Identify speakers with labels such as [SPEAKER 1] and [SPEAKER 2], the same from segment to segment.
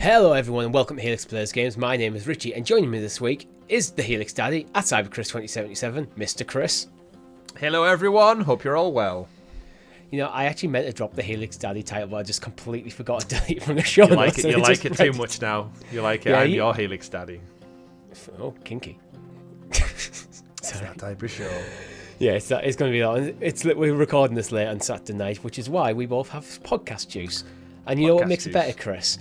[SPEAKER 1] Hello everyone and welcome to Helix Plays Games. My name is Richie and joining me this week is the Helix Daddy at CyberChris2077, Mr. Chris.
[SPEAKER 2] Hello everyone, hope you're all well.
[SPEAKER 1] You know, I actually meant to drop the Helix Daddy title, but I just completely forgot to delete it from the show.
[SPEAKER 2] You like it too much now. You like it, yeah, I'm your Helix Daddy.
[SPEAKER 1] Oh, kinky.
[SPEAKER 2] It's that type of show.
[SPEAKER 1] Yeah, it's going to be that. We're recording this late on Saturday night, which is why we both have podcast juice. And you know what makes it better, Chris?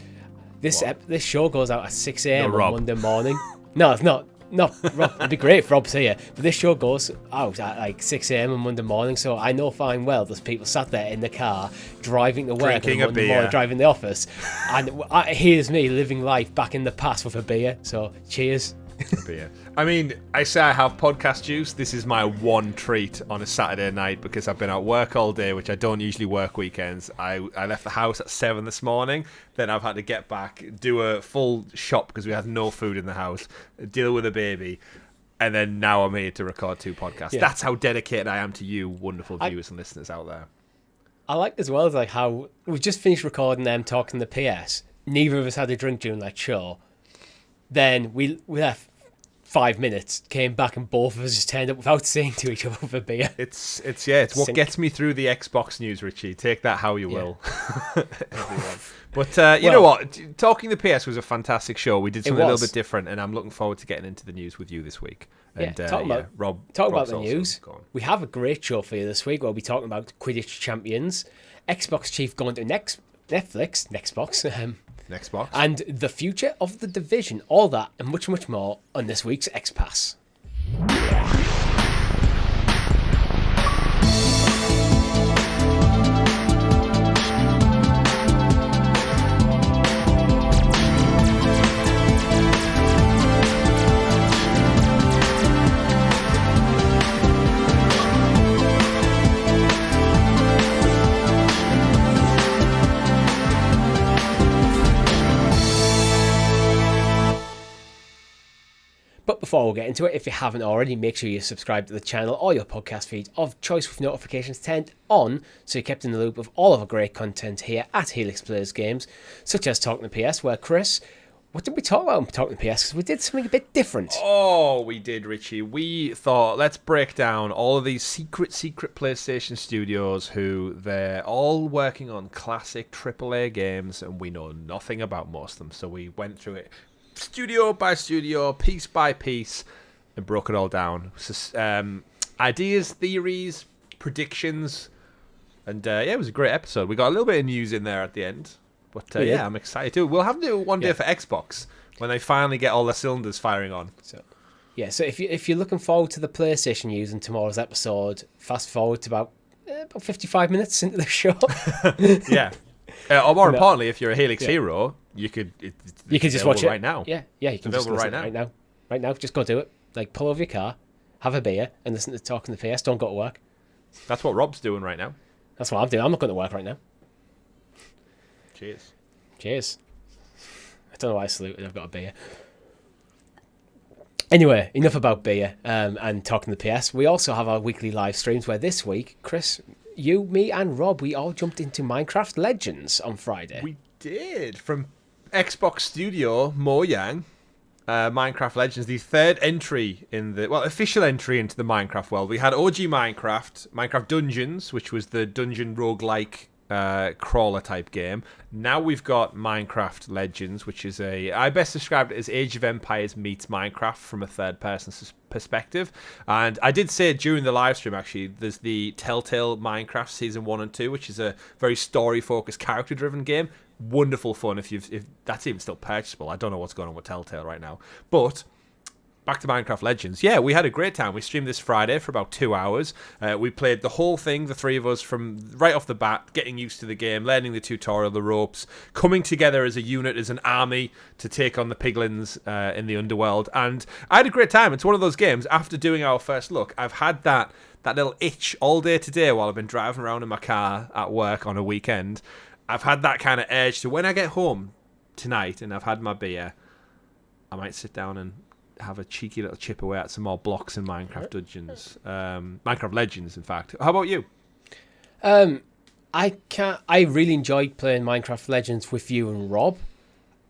[SPEAKER 1] This show goes out at 6 a.m. on Monday morning. No, it's not. No, Rob, it'd be great if Rob's here. But this show goes out at like 6 a.m. on Monday morning, so I know fine well there's people sat there in the car driving to work on Monday morning, driving the office. And here's me living life back in the past with a beer. So cheers.
[SPEAKER 2] Beer. I mean, I say I have podcast juice. This is my one treat on a Saturday night because I've been at work all day, which I don't usually work weekends. I left the house at 7 this morning. Then I've had to get back, do a full shop because we had no food in the house, deal with a baby, and then now I'm here to record 2 podcasts. Yeah. That's how dedicated I am to you, wonderful viewers and listeners out there.
[SPEAKER 1] I like as well like how we've just finished recording them talking the PS. Neither of us had a drink during that show. Then we left 5 minutes, came back, and both of us just turned up without saying to each other for beer.
[SPEAKER 2] It's what gets me through the Xbox news, Richie. Take that how you will. But you know what? Talking the PS was a fantastic show. We did something a little bit different, and I'm looking forward to getting into the news with you this week. And,
[SPEAKER 1] talk about the news. We have a great show for you this week. We'll be talking about Quidditch champions, Xbox chief going to Netflix,
[SPEAKER 2] Xbox,
[SPEAKER 1] and the future of the Division. All that and much, much more on this week's XPass. But before we get into it, if you haven't already, make sure you subscribe to the channel or your podcast feed of choice with notifications turned on so you're kept in the loop of all of our great content here at Helix Plays Games, such as Talking to PS, where Chris, what did we talk about in Talking to PS? Because we did something a bit different.
[SPEAKER 2] Oh, we did, Richie. We thought, let's break down all of these secret PlayStation studios who they're all working on classic AAA games and we know nothing about most of them. So we went through it studio by studio, piece by piece, and broke it all down. So, ideas, theories, predictions, and it was a great episode. We got a little bit of news in there at the end, but I'm excited too. We'll have to do it one day for Xbox when they finally get all the cylinders firing on.
[SPEAKER 1] So if you're looking forward to the PlayStation news in tomorrow's episode, fast forward to about 55 minutes into the show.
[SPEAKER 2] Yeah. Or more importantly, if you're a Helix Hero, you could
[SPEAKER 1] just watch it
[SPEAKER 2] right now.
[SPEAKER 1] Yeah, you can just listen right now. Just go do it. Like, pull over your car, have a beer, and listen to Talking the PS. Don't go to work.
[SPEAKER 2] That's what Rob's doing right now.
[SPEAKER 1] That's what I'm doing. I'm not going to work right now.
[SPEAKER 2] Cheers.
[SPEAKER 1] I don't know why I saluted. I've got a beer. Anyway, enough about beer and Talking the PS. We also have our weekly live streams where this week, Chris, you, me, and Rob, we all jumped into Minecraft Legends on Friday.
[SPEAKER 2] We did. From Xbox Studio, Mo Yang, Minecraft Legends, the third entry in the, official entry into the Minecraft world. We had OG Minecraft Dungeons, which was the dungeon roguelike crawler type game. Now we've got Minecraft Legends, which is I best described it as Age of Empires meets Minecraft from a third person perspective. And I did say it during the live stream, actually, there's the Telltale Minecraft Season 1 and 2, which is a very story focused, character driven game. Wonderful fun if that's even still purchasable. I don't know what's going on with Telltale right now, but back to Minecraft Legends. Yeah, we had a great time. We streamed this Friday for about 2 hours. We played the whole thing, the three of us, from right off the bat, getting used to the game, learning the tutorial, the ropes, coming together as a unit, as an army to take on the piglins in the underworld. And I had a great time. It's one of those games, after doing our first look, I've had that little itch all day today while I've been driving around in my car at work on a weekend. I've had that kind of urge to, when I get home tonight and I've had my beer, I might sit down and have a cheeky little chip away at some more blocks in Minecraft Dungeons. Minecraft Legends, in fact. How about you?
[SPEAKER 1] I really enjoyed playing Minecraft Legends with you and Rob.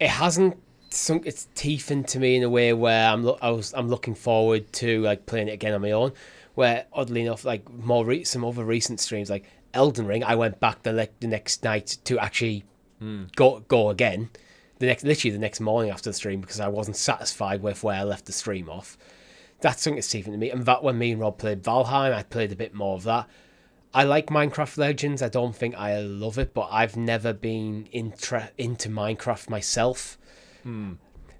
[SPEAKER 1] it hasn't sunk its teeth into me in a way where I'm looking forward to like playing it again on my own. Where oddly enough, like some other recent streams, like Elden Ring, I went back the next night to actually go again. Literally the next morning after the stream because I wasn't satisfied with where I left the stream off. That sunk its teeth into me. And that when me and Rob played Valheim, I played a bit more of that. I like Minecraft Legends. I don't think I love it, but I've never been into Minecraft myself.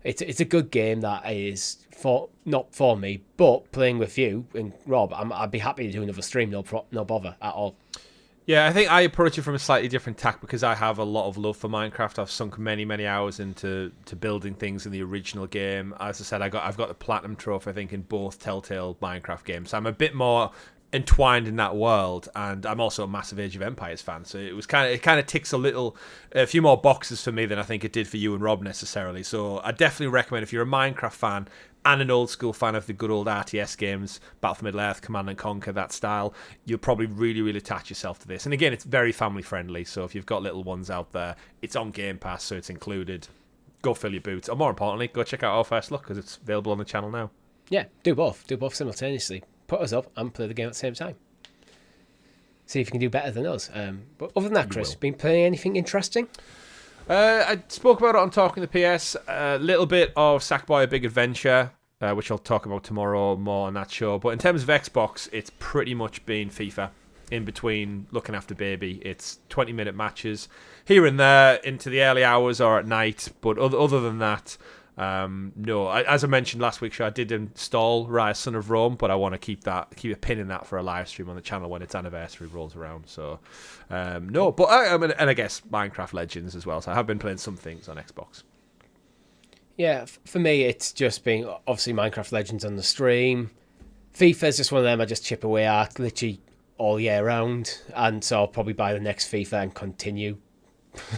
[SPEAKER 1] It's a good game that is not for me, but playing with you and Rob, I'd be happy to do another stream. No bother at all.
[SPEAKER 2] Yeah, I think I approach it from a slightly different tack because I have a lot of love for Minecraft. I've sunk many hours into building things in the original game. As I said, I've got the platinum trophy, I think, in both Telltale Minecraft games. So I'm a bit more entwined in that world, and I'm also a massive Age of Empires fan. So it kind of ticks a few more boxes for me than I think it did for you and Rob necessarily. So I definitely recommend if you're a Minecraft fan and an old school fan of the good old RTS games, Battle for Middle-earth, Command and Conquer, that style, you'll probably really attach yourself to this. And again, it's very family friendly, so if you've got little ones out there, it's on Game Pass, so it's included. Go fill your boots. Or more importantly, go check out our first look, because it's available on the channel now.
[SPEAKER 1] Yeah, do both simultaneously. Put us up and play the game at the same time. See if you can do better than us. But other than that, Chris, been playing anything interesting?
[SPEAKER 2] I spoke about it on Talking the PS. A little bit of Sackboy: A Big Adventure, which I'll talk about tomorrow more on that show. But in terms of Xbox, it's pretty much been FIFA. In between looking after baby, it's 20-minute matches here and there into the early hours or at night. But other than that, no. As I mentioned last week's show, I did install Rise Son of Rome, but I want to keep a pin in that for a live stream on the channel when its anniversary rolls around. So, no. But I guess Minecraft Legends as well. So I have been playing some things on Xbox.
[SPEAKER 1] Yeah, for me, it's just been obviously Minecraft Legends on the stream. FIFA's just one of them I just chip away at literally all year round, and so I'll probably buy the next FIFA and continue.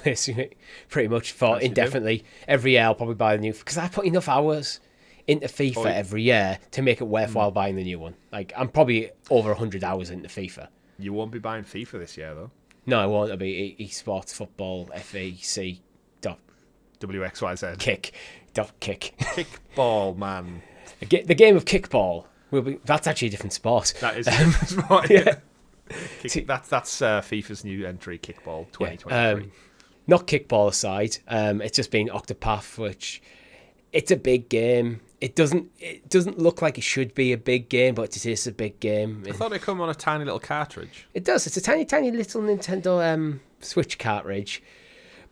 [SPEAKER 1] Pretty much for indefinitely. Every year I'll probably buy the new, because I put enough hours into FIFA every year to make it worthwhile buying the new one. Like I'm probably over 100 hours into FIFA.
[SPEAKER 2] You won't be buying FIFA this year though.
[SPEAKER 1] No, I won't. It'll be esports football FEC
[SPEAKER 2] WXYZ
[SPEAKER 1] kick.
[SPEAKER 2] Kickball, man.
[SPEAKER 1] The game of kickball will be. That's actually a different sport.
[SPEAKER 2] That is a different sport.
[SPEAKER 1] Yeah.
[SPEAKER 2] That's FIFA's new entry, Kickball 2023.
[SPEAKER 1] Not Kickball aside, it's just been Octopath, which it's a big game. It doesn't look like it should be a big game, but it is a big game.
[SPEAKER 2] I thought it come on a tiny little cartridge.
[SPEAKER 1] It does. It's a tiny little Nintendo Switch cartridge.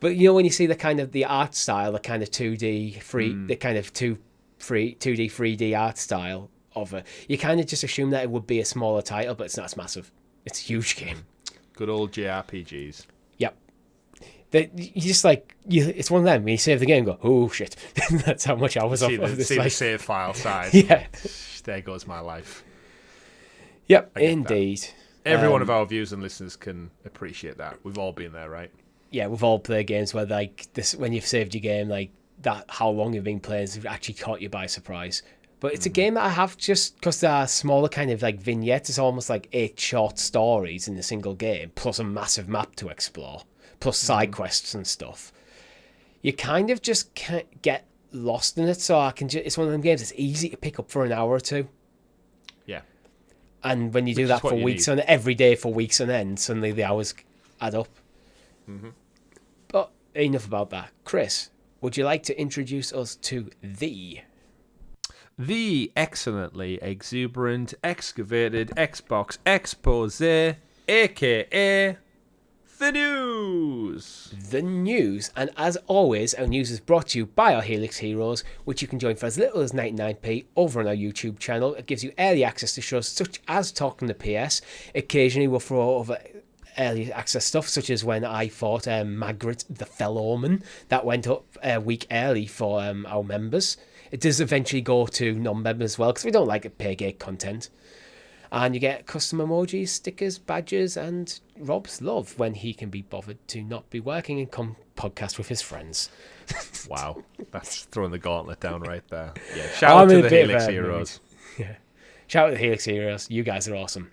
[SPEAKER 1] But you know when you see the kind of the art style, the kind of 2D the kind of 2D 3D art style of it, you kind of just assume that it would be a smaller title, but it's not. It's massive. It's a huge game.
[SPEAKER 2] Good old JRPGs.
[SPEAKER 1] Yep. You just it's one of them. When you save the game, go, oh shit. That's how much I was off of this.
[SPEAKER 2] See the save file size.
[SPEAKER 1] Yeah.
[SPEAKER 2] There goes my life.
[SPEAKER 1] Yep, indeed.
[SPEAKER 2] Every one of our viewers and listeners can appreciate that. We've all been there, right?
[SPEAKER 1] Yeah, we've all played games where this when you've saved your game, like that, how long you've been playing has actually caught you by surprise. But it's a game that I have just because there are smaller kind of like vignettes. It's almost like 8 short stories in a single game, plus a massive map to explore, plus side quests and stuff. You kind of just can't get lost in it. So it's one of them games that's easy to pick up for an hour or two.
[SPEAKER 2] Yeah.
[SPEAKER 1] And when you do that for weeks on every day for weeks on end, suddenly the hours add up. Mm-hmm. But enough about that. Chris, would you like to introduce us to the
[SPEAKER 2] excellently exuberant, excavated Xbox expose, aka the news.
[SPEAKER 1] The news, and as always, our news is brought to you by our Helix Heroes, which you can join for as little as 99p over on our YouTube channel. It gives you early access to shows such as Talking the PS. Occasionally we'll throw over early access stuff, such as when I fought Magritte the Fellowman. That went up a week early for our members. It does eventually go to non-members as well, because we don't like pay-gate content. And you get custom emojis, stickers, badges, and Rob's love when he can be bothered to not be working and come podcast with his friends.
[SPEAKER 2] Wow, that's throwing the gauntlet down right there. Yeah, shout out to the Helix Heroes.
[SPEAKER 1] Yeah, shout out to the Helix Heroes. You guys are awesome.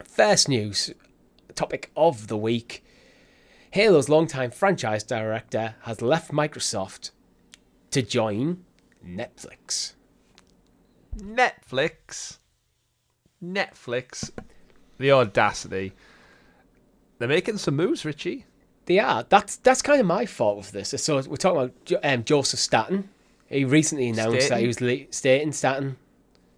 [SPEAKER 1] First news topic of the week Halo's longtime franchise director has left Microsoft to join Netflix.
[SPEAKER 2] Netflix. The audacity. They're making some moves, Richie.
[SPEAKER 1] They are. That's kind of my fault with this. So we're talking about Joseph Staten. He recently announced that he was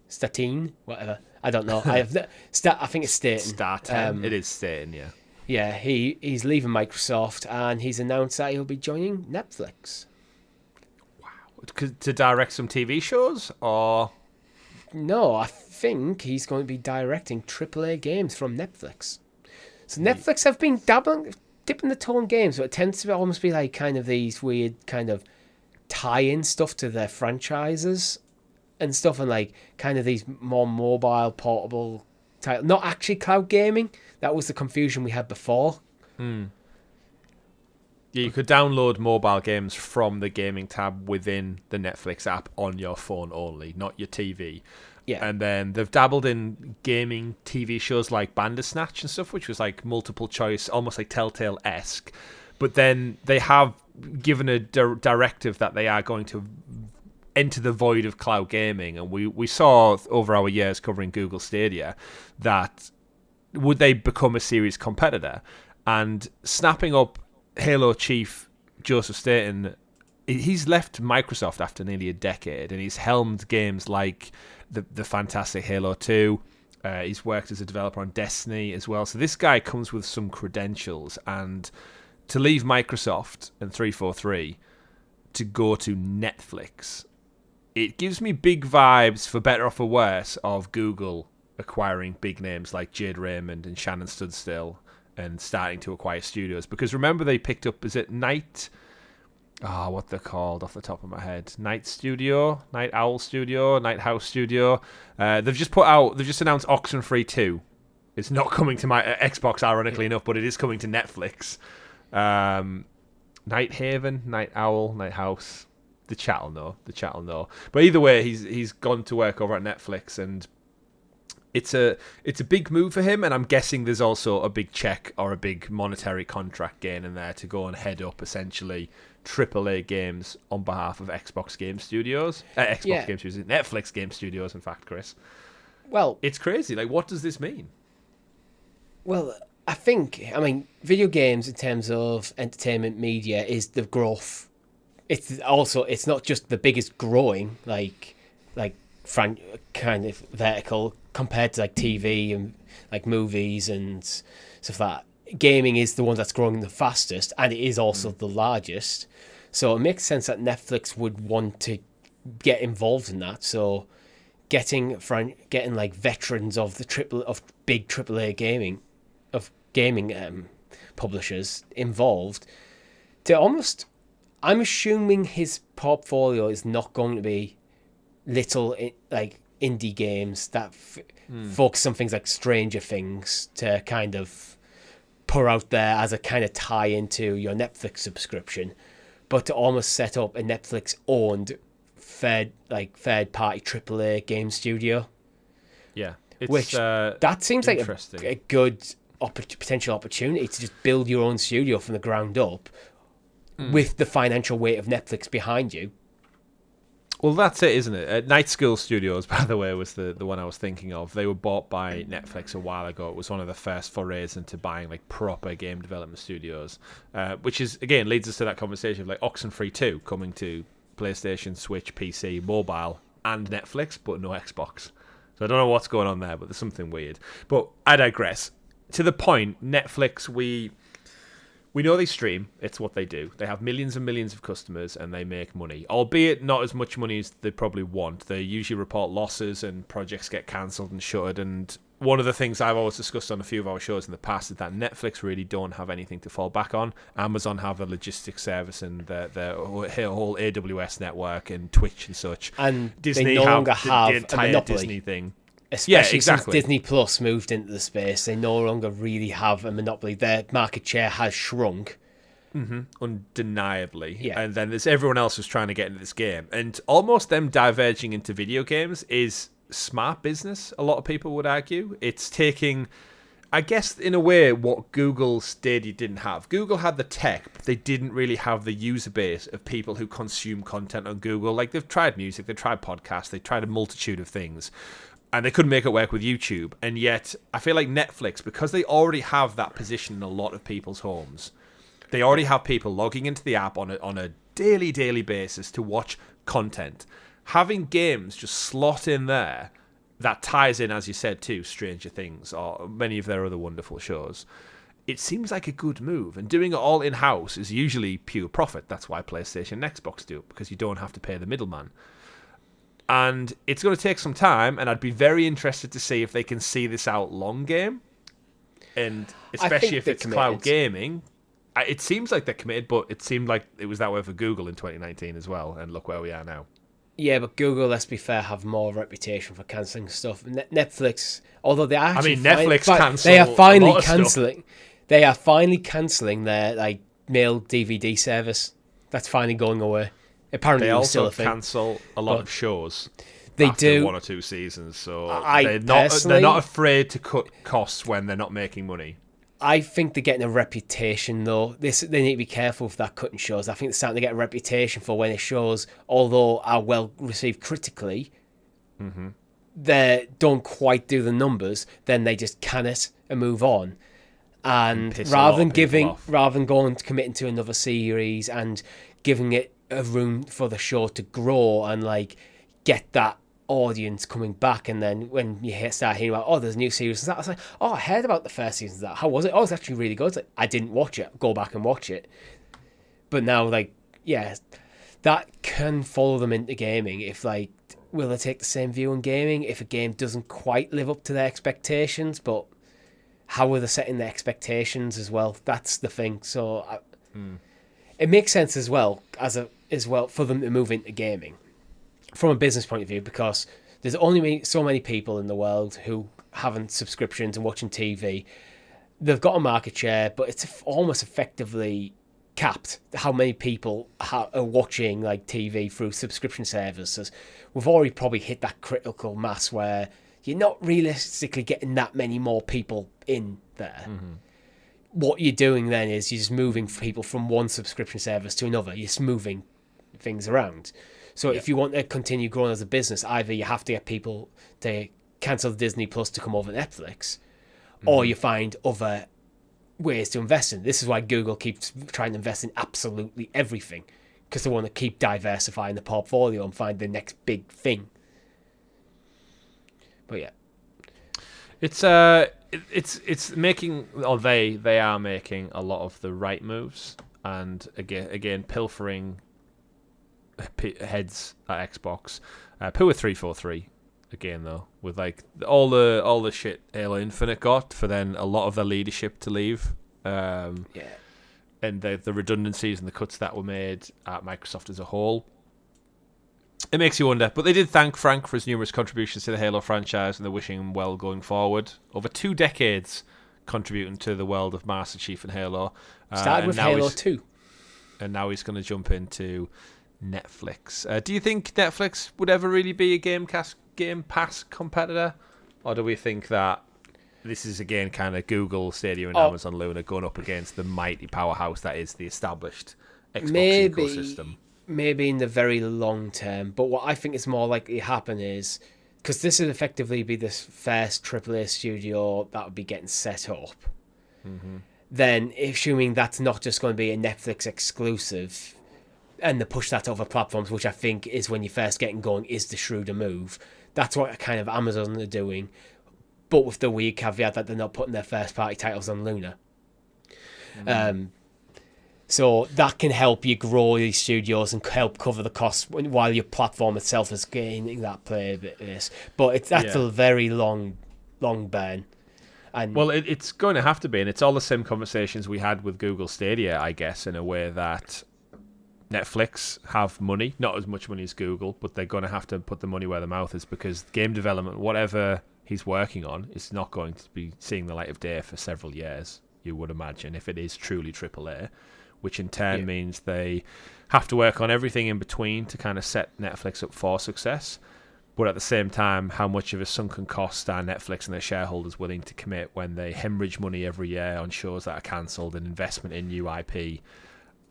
[SPEAKER 1] Staten, whatever. I don't know. I think it's Staten.
[SPEAKER 2] Staten. It is Staten, yeah.
[SPEAKER 1] Yeah, he's leaving Microsoft, and he's announced that he'll be joining Netflix.
[SPEAKER 2] Wow. To direct some TV shows, or?
[SPEAKER 1] No, I think he's going to be directing AAA games from Netflix. So Netflix have been dipping the toe in games, but it tends to almost be like kind of these weird kind of tie-in stuff to their franchises and stuff, and like kind of these more mobile, portable titles. Not actually cloud gaming. That was the confusion we had before.
[SPEAKER 2] Yeah, you could download mobile games from the gaming tab within the Netflix app on your phone only, not your TV.
[SPEAKER 1] Yeah.
[SPEAKER 2] And then they've dabbled in gaming TV shows like Bandersnatch and stuff, which was like multiple choice, almost like Telltale-esque. But then they have given a directive that they are going to enter the void of cloud gaming. And we saw over our years covering Google Stadia that would they become a serious competitor? And snapping up Halo chief Joseph Staten, he's left Microsoft after nearly a decade, and he's helmed games like the fantastic Halo 2. He's worked as a developer on Destiny as well. So this guy comes with some credentials, and to leave Microsoft and 343 to go to Netflix, it gives me big vibes, for better or for worse, of Google acquiring big names like Jade Raymond and Shannon Studstill and starting to acquire studios. Because remember, they picked up, is it Night? What they're called off the top of my head. Night Studio, Night Owl Studio, Night House Studio. They've just announced Oxenfree 2. It's not coming to my Xbox, ironically enough, but it is coming to Netflix. Night Haven, Night Owl, Night House. The chat will know. But either way, he's gone to work over at Netflix, and it's a big move for him, and I'm guessing there's also a big check or a big monetary contract gain in there to go and head up essentially AAA games on behalf of Xbox Game Studios. Game Studios, Netflix Game Studios, in fact, Chris.
[SPEAKER 1] Well,
[SPEAKER 2] it's crazy. Like, what does this mean?
[SPEAKER 1] Well, I mean, video games in terms of entertainment media is the growth. It's not just the biggest growing kind of vertical compared to like TV and like movies and stuff like that. Gaming is the one that's growing the fastest, and it is also the largest. So it makes sense that Netflix would want to get involved in that. So getting like veterans of big AAA gaming publishers involved to almost. I'm assuming his portfolio is not going to be little like indie games that focus on things like Stranger Things to kind of put out there as a kind of tie into your Netflix subscription, but to almost set up a Netflix owned third party AAA game studio.
[SPEAKER 2] Yeah,
[SPEAKER 1] that seems like a good potential opportunity to just build your own studio from the ground up with the financial weight of Netflix behind you.
[SPEAKER 2] Well, that's it, isn't it? Night School Studios, by the way, was the one I was thinking of. They were bought by Netflix a while ago. It was one of the first forays into buying like proper game development studios, which is, again, leads us to that conversation of like Oxenfree 2 coming to PlayStation, Switch, PC, mobile, and Netflix, but no Xbox. So I don't know what's going on there, but there's something weird. But I digress. To the point, Netflix, we know they stream. It's what they do. They have millions and millions of customers, and they make money, albeit not as much money as they probably want. They usually report losses, and projects get cancelled and shuttered. And one of the things I've always discussed on a few of our shows in the past is that Netflix really don't have anything to fall back on. Amazon have a logistics service and their whole AWS network and Twitch and such.
[SPEAKER 1] And
[SPEAKER 2] Disney
[SPEAKER 1] they no longer have
[SPEAKER 2] the entire
[SPEAKER 1] a monopoly.
[SPEAKER 2] Disney thing.
[SPEAKER 1] Especially since Disney Plus moved into the space, they no longer really have a monopoly. Their market share has shrunk.
[SPEAKER 2] Undeniably.
[SPEAKER 1] Yeah.
[SPEAKER 2] And then there's everyone else who's trying to get into this game. And almost them diverging into video games is smart business, a lot of people would argue. It's taking I guess in a way what Google Stadia didn't have. Google had the tech, but they didn't really have the user base of people who consume content on Google. Like, they've tried music, they've tried podcasts, they've tried a multitude of things, and they couldn't make it work with YouTube. And yet, I feel like Netflix, because they already have that position in a lot of people's homes, they already have people logging into the app on a daily basis to watch content. Having games just slot in there that ties in, as you said, to Stranger Things or many of their other wonderful shows, it seems like a good move. And doing it all in-house is usually pure profit. That's why PlayStation and Xbox do it, because you don't have to pay the middleman. And it's going to take some time, and I'd be very interested to see if they can see this out long game. And especially if it's cloud gaming. It seems like they're committed, but it seemed like it was that way for Google in 2019 as well, and look where we are now.
[SPEAKER 1] Yeah, but Google, let's be fair, have more reputation for cancelling stuff. Netflix, although they are actually
[SPEAKER 2] Netflix cancel.
[SPEAKER 1] They are finally cancelling. They are finally cancelling their mail DVD service. That's finally going away. Apparently,
[SPEAKER 2] they
[SPEAKER 1] also still a thing.
[SPEAKER 2] Cancel a lot of shows.
[SPEAKER 1] They
[SPEAKER 2] after
[SPEAKER 1] do
[SPEAKER 2] 1 or 2 seasons, so they're not afraid to cut costs when they're not making money.
[SPEAKER 1] I think they're getting a reputation, though. They need to be careful with that cutting shows. I think they're starting to get a reputation for when the shows, although are well received critically, they don't quite do the numbers. Then they just can it and move on. And rather than going to committing to another series and giving it a room for the show to grow and get that audience coming back, and then when you start hearing about there's new series and that, I was like, I heard about the first season of that. How was it? It's actually really good. I didn't watch it. Go back and watch it. But now that can follow them into gaming. If will they take the same view on gaming if a game doesn't quite live up to their expectations? But how are they setting their expectations as well? That's the thing. So it makes sense as well for them to move into gaming from a business point of view, because there's only so many people in the world who haven't subscriptions and watching TV. They've got a market share, but it's almost effectively capped how many people are watching TV through subscription services. We've already probably hit that critical mass where you're not realistically getting that many more people in there. What you're doing then is you're just moving people from one subscription service to another. You're just moving things around. So if you want to continue growing as a business, either you have to get people to cancel Disney Plus to come over Netflix, or you find other ways to invest in. This is why Google keeps trying to invest in absolutely everything, because they want to keep diversifying the portfolio and find the next big thing. But yeah,
[SPEAKER 2] it's making, or they are making a lot of the right moves, and again pilfering heads at Xbox. Poo with 343 again though, with all the shit Halo Infinite got for then a lot of their leadership to leave. And the redundancies and the cuts that were made at Microsoft as a whole. It makes you wonder, but they did thank Frank for his numerous contributions to the Halo franchise, and they're wishing him well going forward. Over 2 decades contributing to the world of Master Chief and Halo.
[SPEAKER 1] Started with Halo 2.
[SPEAKER 2] And now he's going to jump into Netflix. Do you think Netflix would ever really be a Game Pass competitor? Or do we think that this is again kind of Google, Stadia and Amazon Luna going up against the mighty powerhouse that is the established Xbox ecosystem?
[SPEAKER 1] Maybe in the very long term. But what I think is more likely to happen is, because this would effectively be this first AAA studio that would be getting set up, then assuming that's not just going to be a Netflix exclusive, and they push that to other platforms, which I think is when you're first getting going, is the shrewder move. That's what kind of Amazon are doing, but with the weird caveat that they're not putting their first-party titles on Luna. So that can help you grow these studios and help cover the costs while your platform itself is gaining that player base. But that's a very long burn. And
[SPEAKER 2] it's going to have to be, and it's all the same conversations we had with Google Stadia, I guess, in a way that Netflix have money, not as much money as Google, but they're going to have to put the money where the mouth is, because game development, whatever he's working on, is not going to be seeing the light of day for several years, you would imagine, if it is truly AAA, which in turn means they have to work on everything in between to kind of set Netflix up for success. But at the same time, how much of a sunken cost are Netflix and their shareholders willing to commit when they hemorrhage money every year on shows that are cancelled and investment in new IP?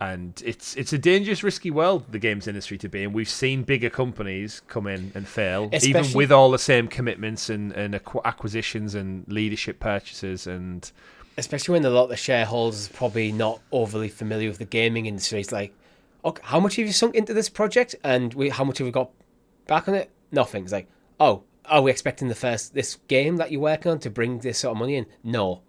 [SPEAKER 2] And it's a dangerous, risky world, the games industry to be in. We've seen bigger companies come in and fail, even with all the same commitments and acquisitions and leadership purchases. And
[SPEAKER 1] especially when a lot of the shareholders are probably not overly familiar with the gaming industry. It's like, okay, how much have you sunk into this project? And how much have we got back on it? Nothing. It's like, oh, are we expecting this game that you're working on to bring this sort of money in? No.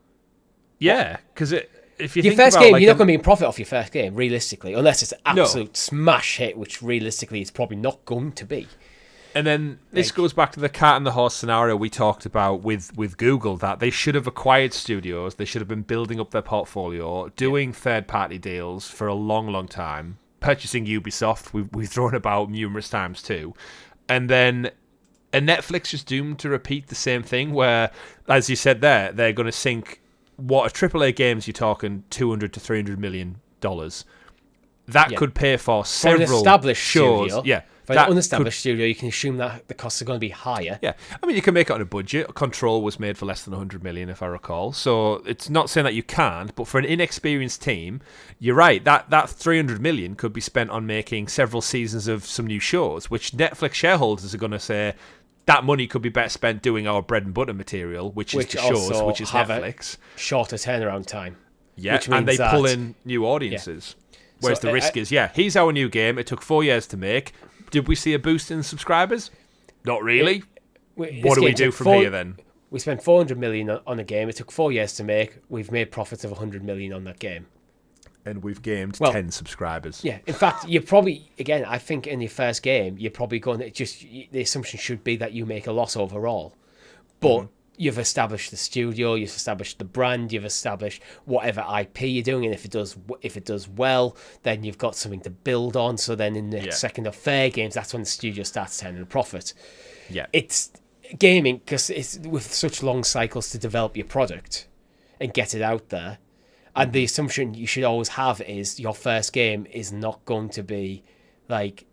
[SPEAKER 2] Yeah, because if you
[SPEAKER 1] your
[SPEAKER 2] think
[SPEAKER 1] first
[SPEAKER 2] about,
[SPEAKER 1] game,
[SPEAKER 2] like,
[SPEAKER 1] you're not going to be in profit off your first game, realistically, unless it's an absolute
[SPEAKER 2] No.
[SPEAKER 1] smash hit, which realistically it's probably not going to be.
[SPEAKER 2] And then this goes back to the cat and the horse scenario we talked about with Google, that they should have acquired studios, they should have been building up their portfolio, doing third-party deals for a long, long time, purchasing Ubisoft, we've thrown about numerous times too, and then Netflix is doomed to repeat the same thing where, as you said there, they're going to sink. What a AAA games, you're talking $200 to $300 million. That could pay for several
[SPEAKER 1] for an established
[SPEAKER 2] shows.
[SPEAKER 1] Studio,
[SPEAKER 2] Yeah,
[SPEAKER 1] for an unestablished studio, you can assume that the costs are going to be higher.
[SPEAKER 2] Yeah, I mean, you can make it on a budget. Control was made for less than $100 million, if I recall. So it's not saying that you can't, but for an inexperienced team, you're right. That $300 million could be spent on making several seasons of some new shows, which Netflix shareholders are going to say, that money could be better spent doing our bread and butter material, which is the shows, which is Netflix.
[SPEAKER 1] Shorter turnaround time.
[SPEAKER 2] Yeah, and they pull in new audiences. Yeah. Whereas the risk is, here's our new game. It took 4 years to make. Did we see a boost in subscribers? Not really. What do we do from here then?
[SPEAKER 1] We spent $400 million on a game. It took 4 years to make. We've made profits of $100 million on that game.
[SPEAKER 2] And we've gamed 10 subscribers.
[SPEAKER 1] Yeah, in fact, you're probably, again, I think in your first game, you're probably going to the assumption should be that you make a loss overall. But you've established the studio, you've established the brand, you've established whatever IP you're doing, and if it does well, then you've got something to build on. So then in the second or third games, that's when the studio starts turning a profit.
[SPEAKER 2] Yeah.
[SPEAKER 1] It's gaming, because it's with such long cycles to develop your product and get it out there. And the assumption you should always have is your first game is not going to be like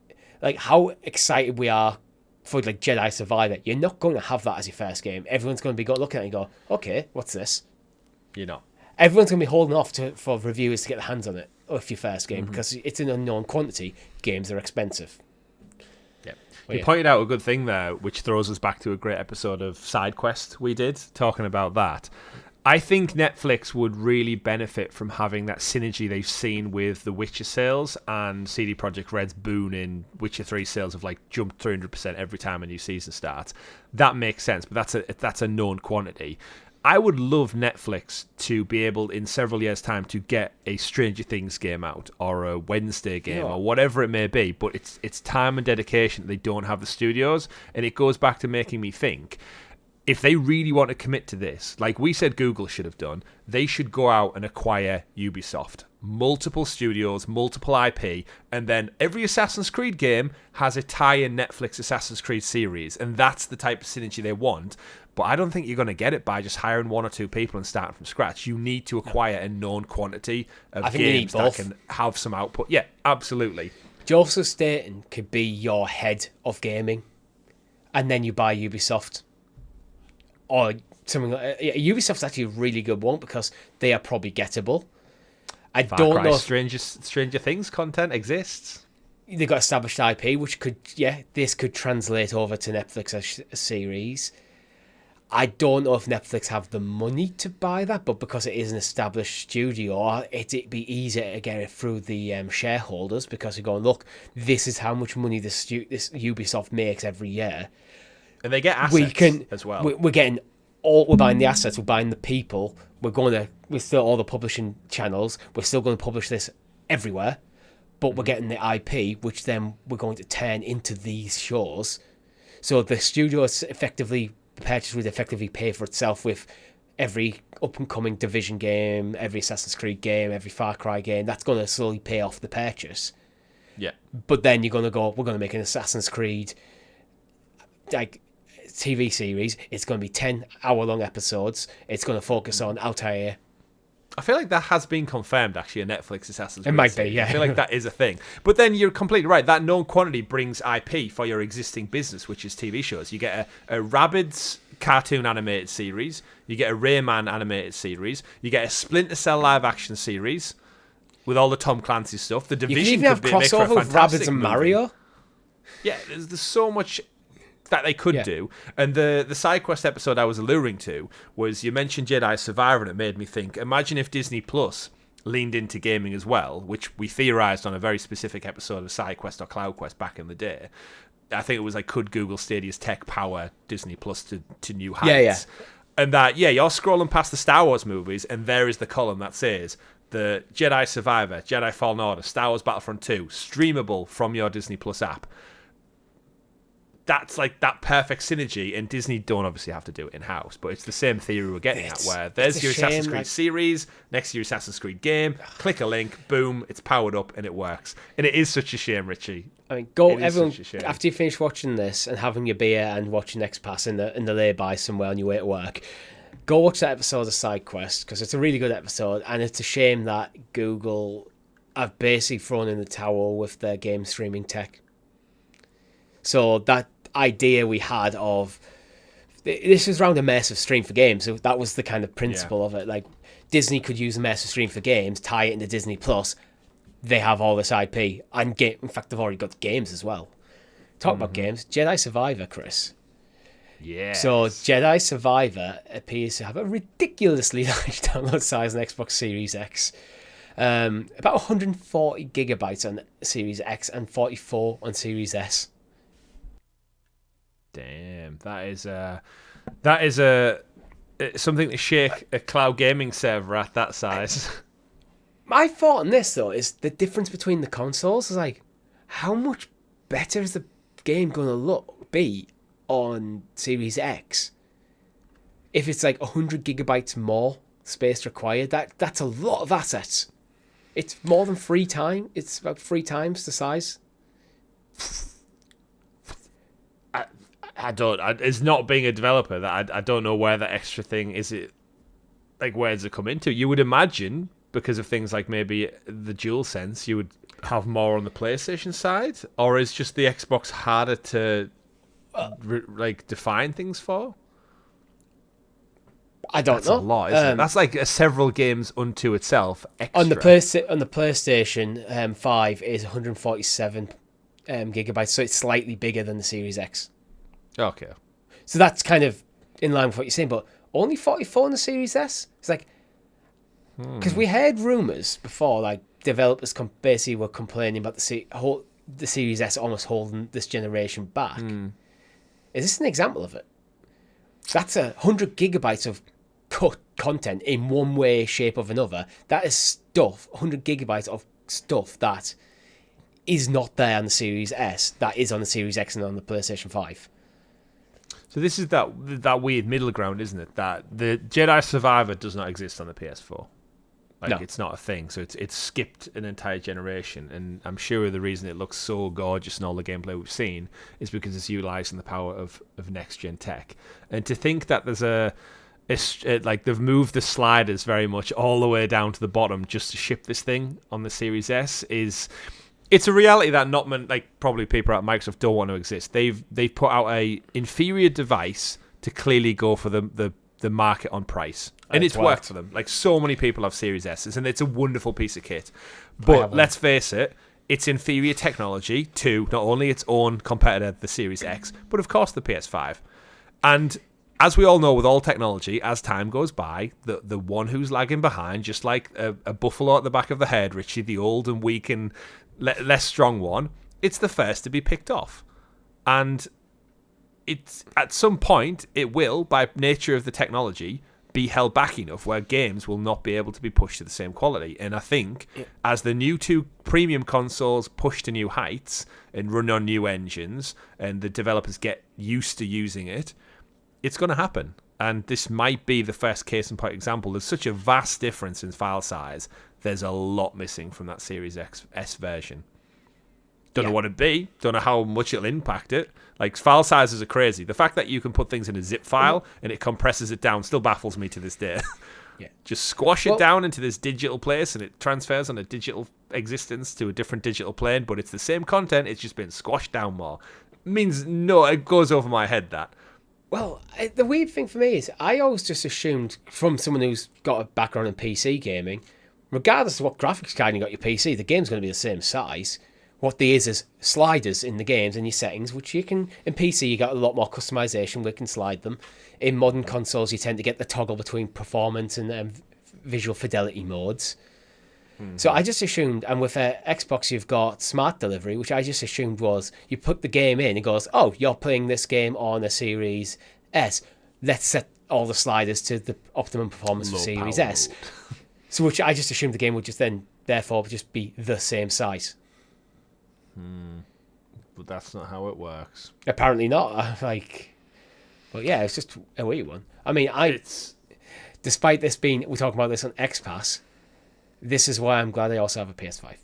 [SPEAKER 1] how excited we are for like Jedi Survivor. You're not going to have that as your first game. Everyone's going to be looking at it and go, okay, what's this?
[SPEAKER 2] You're not.
[SPEAKER 1] Everyone's going to be holding off for reviewers to get their hands on it of your first game because it's an unknown quantity. Games are expensive.
[SPEAKER 2] Yeah. You pointed out a good thing there, which throws us back to a great episode of Side Quest we did, talking about that. I think Netflix would really benefit from having that synergy they've seen with the Witcher sales and CD Projekt Red's boon in Witcher 3 sales of like jumped 300% every time a new season starts. That makes sense, but that's a known quantity. I would love Netflix to be able in several years' time to get a Stranger Things game out or a Wednesday game or whatever it may be, but it's time and dedication that they don't have the studios, and it goes back to making me think, if they really want to commit to this, like we said Google should have done, they should go out and acquire Ubisoft. Multiple studios, multiple IP, and then every Assassin's Creed game has a tie-in Netflix Assassin's Creed series, and that's the type of synergy they want. But I don't think you're going to get it by just hiring one or two people and starting from scratch. You need to acquire a known quantity of games that can have some output. Yeah, absolutely.
[SPEAKER 1] Joseph Staten could be your head of gaming, and then you buy Ubisoft. Or something like Ubisoft's actually a really good one because they are probably gettable. I don't know if
[SPEAKER 2] Stranger Things content exists.
[SPEAKER 1] They've got established IP, which this could translate over to Netflix as a series. I don't know if Netflix have the money to buy that, but because it is an established studio, it'd be easier to get it through the shareholders because you're going, look, this is how much money this Ubisoft makes every year.
[SPEAKER 2] And they get assets as well.
[SPEAKER 1] We're getting we're buying the assets, we're buying the people, we're still all the publishing channels, we're still going to publish this everywhere, but we're getting the IP, which then we're going to turn into these shows. So the studio is the purchase would effectively pay for itself with every up-and-coming Division game, every Assassin's Creed game, every Far Cry game. That's going to slowly pay off the purchase.
[SPEAKER 2] Yeah.
[SPEAKER 1] But then you're going to go, we're going to make an Assassin's Creed like TV series. It's going to be 10-hour-long episodes. It's going to focus on Altair.
[SPEAKER 2] I feel like that has been confirmed, actually, a Netflix Assassin's Creed.
[SPEAKER 1] It might be, yeah.
[SPEAKER 2] I feel like that is a thing. But then you're completely right. That known quantity brings IP for your existing business, which is TV shows. You get a Rabbids cartoon animated series. You get a Rayman animated series. You get a Splinter Cell live-action series with all the Tom Clancy stuff. The Division
[SPEAKER 1] you can even have crossover with Rabbids and Mario.
[SPEAKER 2] Yeah, there's so much that they could do. And the side quest episode I was alluding to was, you mentioned Jedi Survivor, and it made me think, imagine if Disney Plus leaned into gaming as well, which we theorized on a very specific episode of Side Quest or Cloud Quest back in the day. I think it was like, could Google Stadia's tech power Disney Plus to new heights? And that, you're scrolling past the Star Wars movies, and there is the column that says, the Jedi Survivor, Jedi Fallen Order, Star Wars Battlefront 2, streamable from your Disney Plus app. That's like that perfect synergy, and Disney don't obviously have to do it in-house, but it's the same theory we're getting at, where there's your Assassin's Creed series, next to your Assassin's Creed game, click a link, boom, it's powered up, and it works. And it is such a shame, Richie.
[SPEAKER 1] I mean, everyone, after you finish watching this and having your beer and watching XPass in the lay-by somewhere on your way to work, go watch that episode of Side Quest, because it's a really good episode, and it's a shame that Google have basically thrown in the towel with their game streaming tech. So that idea we had of, this was around immersive stream for games, so that was the kind of principle of it. Like, Disney could use immersive stream for games, tie it into Disney Plus. They have all this IP, and in fact, they've already got games as well. Talk about games. Jedi Survivor, Chris.
[SPEAKER 2] Yeah.
[SPEAKER 1] So Jedi Survivor appears to have a ridiculously large download size on Xbox Series X. About 140 gigabytes on Series X and 44 on Series S.
[SPEAKER 2] Damn, that is something to shake a cloud gaming server at that size.
[SPEAKER 1] My thought on this, though, is the difference between the consoles is like, how much better is the game going to be on Series X? If it's like 100 gigabytes more space required, that's a lot of assets. It's more than 3 times. It's about 3 times the size.
[SPEAKER 2] I don't. It's not being a developer that I don't know where that extra thing is. It like, where does it come into? You would imagine, because of things like maybe the DualSense, you would have more on the PlayStation side, or is just the Xbox harder to define things for?
[SPEAKER 1] I don't know.
[SPEAKER 2] That's a lot, isn't it? That's like several games unto itself. Extra.
[SPEAKER 1] On the PlayStation 5 is 147 gigabytes, so it's slightly bigger than the Series X.
[SPEAKER 2] Okay.
[SPEAKER 1] So that's kind of in line with what you're saying, but only 44 on the Series S? It's like, because we heard rumours before, like developers basically were complaining about the Series S almost holding this generation back. Is this an example of it? That's 100 gigabytes of content in one way, shape, or another. That is stuff, 100 gigabytes of stuff that is not there on the Series S, that is on the Series X and on the PlayStation 5.
[SPEAKER 2] So this is that weird middle ground, isn't it? That the Jedi Survivor does not exist on the PS4. Like, no. It's not a thing. So it's skipped an entire generation. And I'm sure the reason it looks so gorgeous and all the gameplay we've seen is because it's utilising the power of next-gen tech. And to think that there's like they've moved the sliders very much all the way down to the bottom just to ship this thing on the Series S it's a reality that probably people at Microsoft don't want to exist. They've put out a inferior device to clearly go for the market on price. And it's worked for them. Like, so many people have Series S's, and it's a wonderful piece of kit. But let's face it, it's inferior technology to not only its own competitor, the Series X, but of course the PS5. And as we all know with all technology, as time goes by, the one who's lagging behind, just like a buffalo at the back of the herd, Richie, the old and weak and less strong one, it's the first to be picked off. And it's at some point, it will, by nature of the technology, be held back enough where games will not be able to be pushed to the same quality. And I think as the new 2 premium consoles push to new heights and run on new engines and the developers get used to using it, it's going to happen. And this might be the first case in point example. There's such a vast difference in file size. There's a lot missing from that Series S version. Don't know what it'd be. Don't know how much it'll impact it. Like, file sizes are crazy. The fact that you can put things in a zip file and it compresses it down still baffles me to this day.
[SPEAKER 1] Yeah.
[SPEAKER 2] Just squash it down into this digital place, and it transfers on a digital existence to a different digital plane, but it's the same content, it's just been squashed down more. Means no, it goes over my head, that.
[SPEAKER 1] Well, the weird thing for me is I always just assumed from someone who's got a background in PC gaming, regardless of what graphics card you got your PC, the game's going to be the same size. What there is sliders in the games and your settings, which you can... In PC, you got a lot more customization. We can slide them. In modern consoles, you tend to get the toggle between performance and visual fidelity modes. So I just assumed... And with Xbox, you've got Smart Delivery, which I just assumed was... You put the game in, it goes, oh, you're playing this game on a Series S. Let's set all the sliders to the optimum performance for Series S. So which I just assumed the game would just then, therefore, just be the same size.
[SPEAKER 2] But that's not how it works.
[SPEAKER 1] Apparently not. But yeah, it's just a weird one. I mean, despite this being, we're talking about this on XPass, this is why I'm glad I also have a PS5.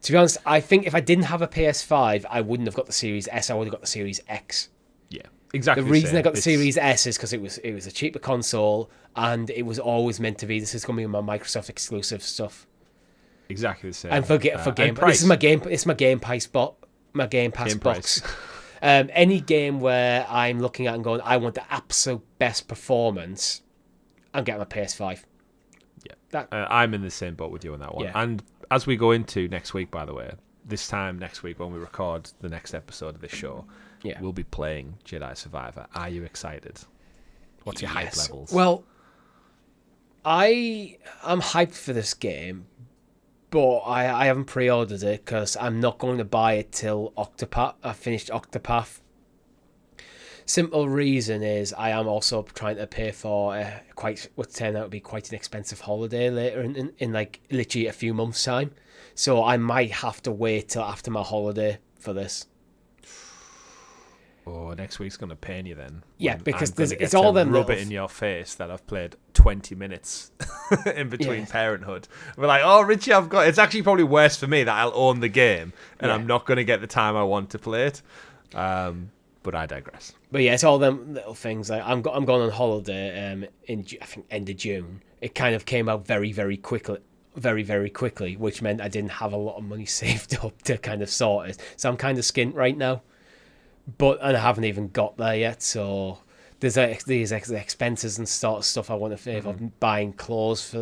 [SPEAKER 1] To be honest, I think if I didn't have a PS5, I wouldn't have got the Series S. I would have got the Series X.
[SPEAKER 2] Yeah, exactly.
[SPEAKER 1] The reason I got the Series S is because it was a cheaper console, and it was always meant to be. This is going to be my Microsoft exclusive stuff.
[SPEAKER 2] Exactly the same.
[SPEAKER 1] And for Game Pass, this is my Game Pass box. Any game where I'm looking at and going, I want the absolute best performance, I'm getting my PS5.
[SPEAKER 2] Yeah, I'm in the same boat with you on that one.
[SPEAKER 1] Yeah.
[SPEAKER 2] And as we go into next week, by the way, this time next week when we record the next episode of this show, we'll be playing Jedi Survivor. Are you excited? What's your hype levels?
[SPEAKER 1] Well, I'm hyped for this game. But I haven't pre-ordered it because I'm not going to buy it till I've finished Octopath. Simple reason is I am also trying to pay for what turned out to be quite an expensive holiday later in like literally a few months' time. So I might have to wait till after my holiday for this.
[SPEAKER 2] Oh, next week's going to pain you then.
[SPEAKER 1] Yeah, because it's all them
[SPEAKER 2] rub it in your face that I've played 20 minutes in between parenthood. We're like, oh, Richie, it's actually probably worse for me that I'll own the game and I'm not going to get the time I want to play it. But I digress.
[SPEAKER 1] But yeah, it's all them little things. Like I'm going on holiday in I think end of June. It kind of came out very, very quickly. Very, very quickly, which meant I didn't have a lot of money saved up to kind of sort it. So I'm kind of skint right now. And I haven't even got there yet, so there's these expenses and sort of stuff I want to save on buying clothes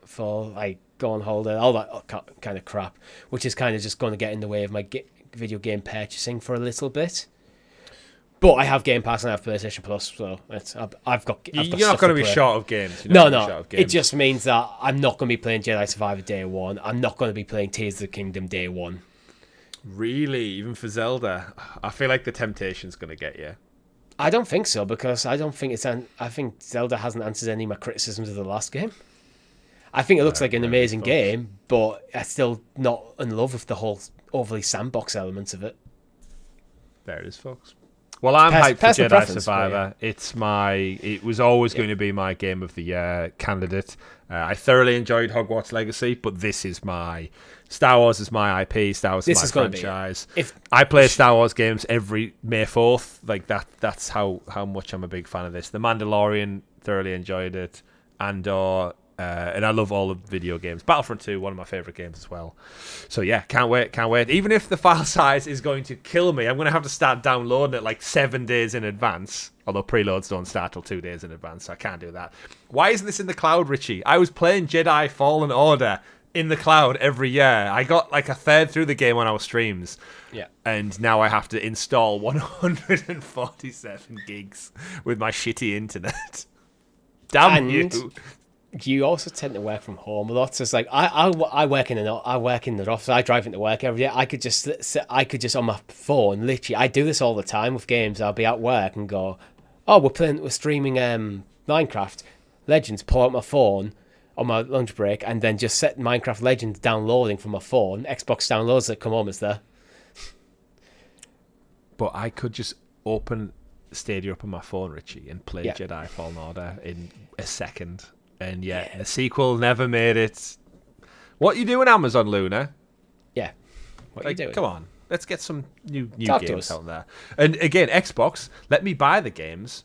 [SPEAKER 1] for like go on holiday, all that kind of crap, which is kind of just going to get in the way of my video game purchasing for a little bit. But I have Game Pass and I have PlayStation Plus, so I've got.
[SPEAKER 2] You're not going to be short of games.
[SPEAKER 1] No. It just means that I'm not going to be playing Jedi Survivor day one. I'm not going to be playing Tears of the Kingdom day one.
[SPEAKER 2] Really? Even for Zelda? I feel like the temptation's going to get you.
[SPEAKER 1] I don't think so, because I think Zelda hasn't answered any of my criticisms of the last game. I think it looks like an amazing game, but I'm still not in love with the whole overly sandbox elements of it.
[SPEAKER 2] There it is, folks. Well, I'm hyped for Jedi Survivor. It was always going to be my game of the year candidate. I thoroughly enjoyed Hogwarts Legacy, but this is my... Star Wars is my IP. Star Wars is my franchise. I play Star Wars games every May 4th. Like that's how much I'm a big fan of this. The Mandalorian, thoroughly enjoyed it. Andor, and I love all the video games. Battlefront 2, one of my favourite games as well. So yeah, can't wait. Even if the file size is going to kill me, I'm going to have to start downloading it like 7 days in advance. Although preloads don't start till 2 days in advance, so I can't do that. Why isn't this in the cloud, Richie? I was playing Jedi Fallen Order in the cloud every year. I got like a third through the game on our streams. Yeah. And now I have to install 147 gigs with my shitty internet. Damn you.
[SPEAKER 1] You also tend to work from home a lot. So it's like I work in the office. I drive into work every day. I could just on my phone, literally. I do this all the time with games. I'll be at work and go, oh, we're streaming Minecraft Legends. Pull out my phone on my lunch break and then just set Minecraft Legends downloading from my phone. Xbox downloads it, come home, it's there.
[SPEAKER 2] But I could just open Stadia up on my phone, Richie, and play Jedi Fallen Order in a second. And the sequel never made it. What you doing, Amazon Luna?
[SPEAKER 1] Yeah. What are you doing?
[SPEAKER 2] Come on. Let's get some new games out there. And again, Xbox, let me buy the games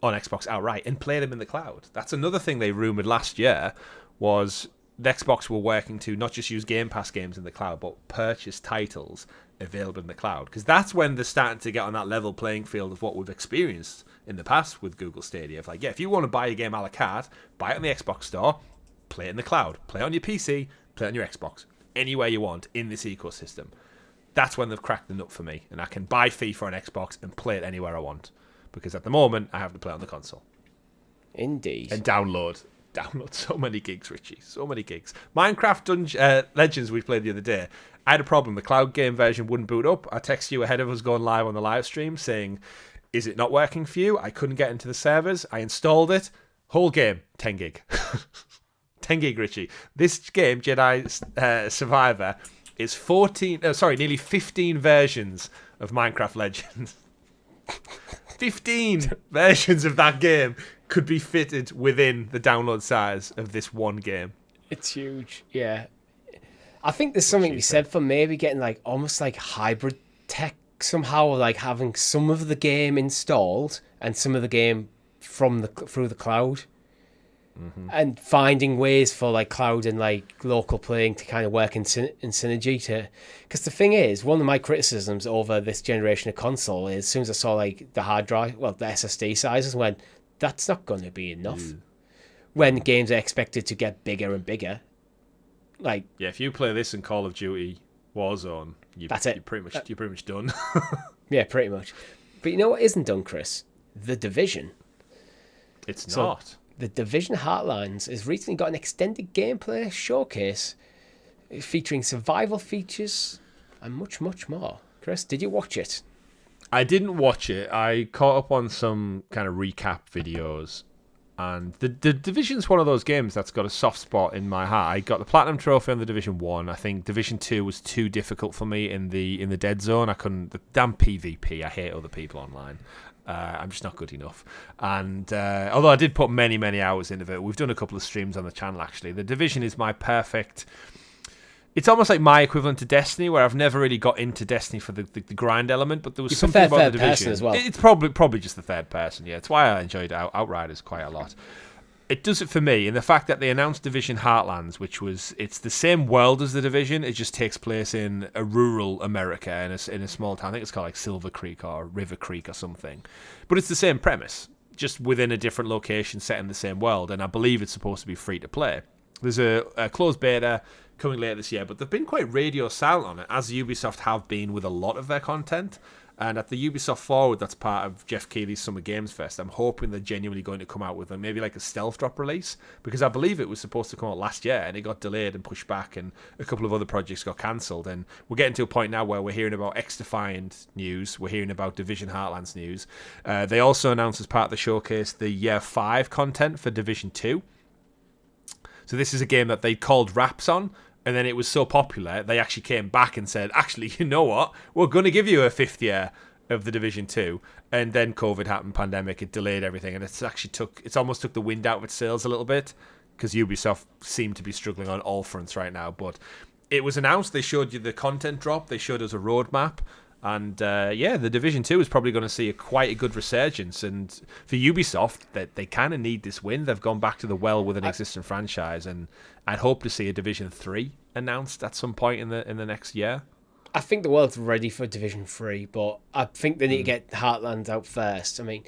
[SPEAKER 2] on Xbox outright and play them in the cloud. That's another thing they rumoured last year, was the Xbox were working to not just use Game Pass games in the cloud, but purchase titles available in the cloud. Because that's when they're starting to get on that level playing field of what we've experienced in the past with Google Stadia. Of like, yeah, if you want to buy a game a la carte, buy it on the Xbox store, play it in the cloud, play it on your PC, play it on your Xbox, anywhere you want in this ecosystem. That's when they've cracked the nut for me, and I can buy FIFA on Xbox and play it anywhere I want. Because at the moment, I have to play on the console.
[SPEAKER 1] Indeed.
[SPEAKER 2] And download so many gigs, Richie. So many gigs. Minecraft Legends we played the other day. I had a problem. The cloud game version wouldn't boot up. I texted you ahead of us going live on the live stream saying, is it not working for you? I couldn't get into the servers. I installed it. Whole game, 10 gig. 10 gig, Richie. This game, Jedi Survivor, is nearly 15 versions of Minecraft Legends. 15 versions of that game could be fitted within the download size of this one game.
[SPEAKER 1] It's huge, yeah. I think there's something to be said for maybe getting like almost like hybrid tech somehow, like having some of the game installed and some of the game through the cloud. Mm-hmm. And finding ways for like cloud and like local playing to kind of work in synergy. Because the thing is, one of my criticisms over this generation of console is as soon as I saw like the hard drive, the SSD sizes, went, that's not going to be enough. When games are expected to get bigger and bigger, like
[SPEAKER 2] if you play this in Call of Duty Warzone,
[SPEAKER 1] that's it.
[SPEAKER 2] You're pretty much done.
[SPEAKER 1] Yeah, pretty much. But you know what isn't done, Chris? The Division.
[SPEAKER 2] It's not.
[SPEAKER 1] The Division Heartlands has recently got an extended gameplay showcase featuring survival features and much, much more. Chris, did you watch it?
[SPEAKER 2] I didn't watch it. I caught up on some kind of recap videos. And the Division's one of those games that's got a soft spot in my heart. I got the Platinum Trophy on the Division 1. I think Division 2 was too difficult for me in the dead zone. I couldn't... The damn PvP. I hate other people online. I'm just not good enough. And although I did put many, many hours into it, we've done a couple of streams on the channel, actually. The Division is my perfect... It's almost like my equivalent to Destiny, where I've never really got into Destiny for the grind element, but there was something about the Division.
[SPEAKER 1] As well.
[SPEAKER 2] It's probably just the third person, yeah. It's why I enjoyed Outriders quite a lot. It does it for me, and the fact that they announced Division Heartlands, it's the same world as the Division, it just takes place in a rural America, in a small town. I think it's called like Silver Creek or River Creek or something. But it's the same premise, just within a different location set in the same world, and I believe it's supposed to be free to play. There's a closed beta coming later this year, but they've been quite radio silent on it, as Ubisoft have been with a lot of their content. And at the Ubisoft Forward, that's part of Jeff Keighley's Summer Games Fest, I'm hoping they're genuinely going to come out with maybe like a stealth drop release, because I believe it was supposed to come out last year and it got delayed and pushed back, and a couple of other projects got cancelled. And we're getting to a point now where we're hearing about XDefiant news, we're hearing about Division Heartlands news. They also announced as part of the showcase the Year 5 content for Division 2. So this is a game that they called Wraps on, and then it was so popular, they actually came back and said, actually, you know what? We're going to give you a 5th year of the Division 2. And then COVID happened, pandemic, it delayed everything, and it's almost took the wind out of its sails a little bit, because Ubisoft seem to be struggling on all fronts right now. But it was announced, they showed you the content drop, they showed us a roadmap, and the Division 2 is probably going to see quite a good resurgence. And for Ubisoft, they kind of need this win. They've gone back to the well with an existing franchise, and I'd hope to see a Division 3 announced at some point in the next year.
[SPEAKER 1] I think the world's ready for Division 3, but I think they need to get Heartlands out first. I mean,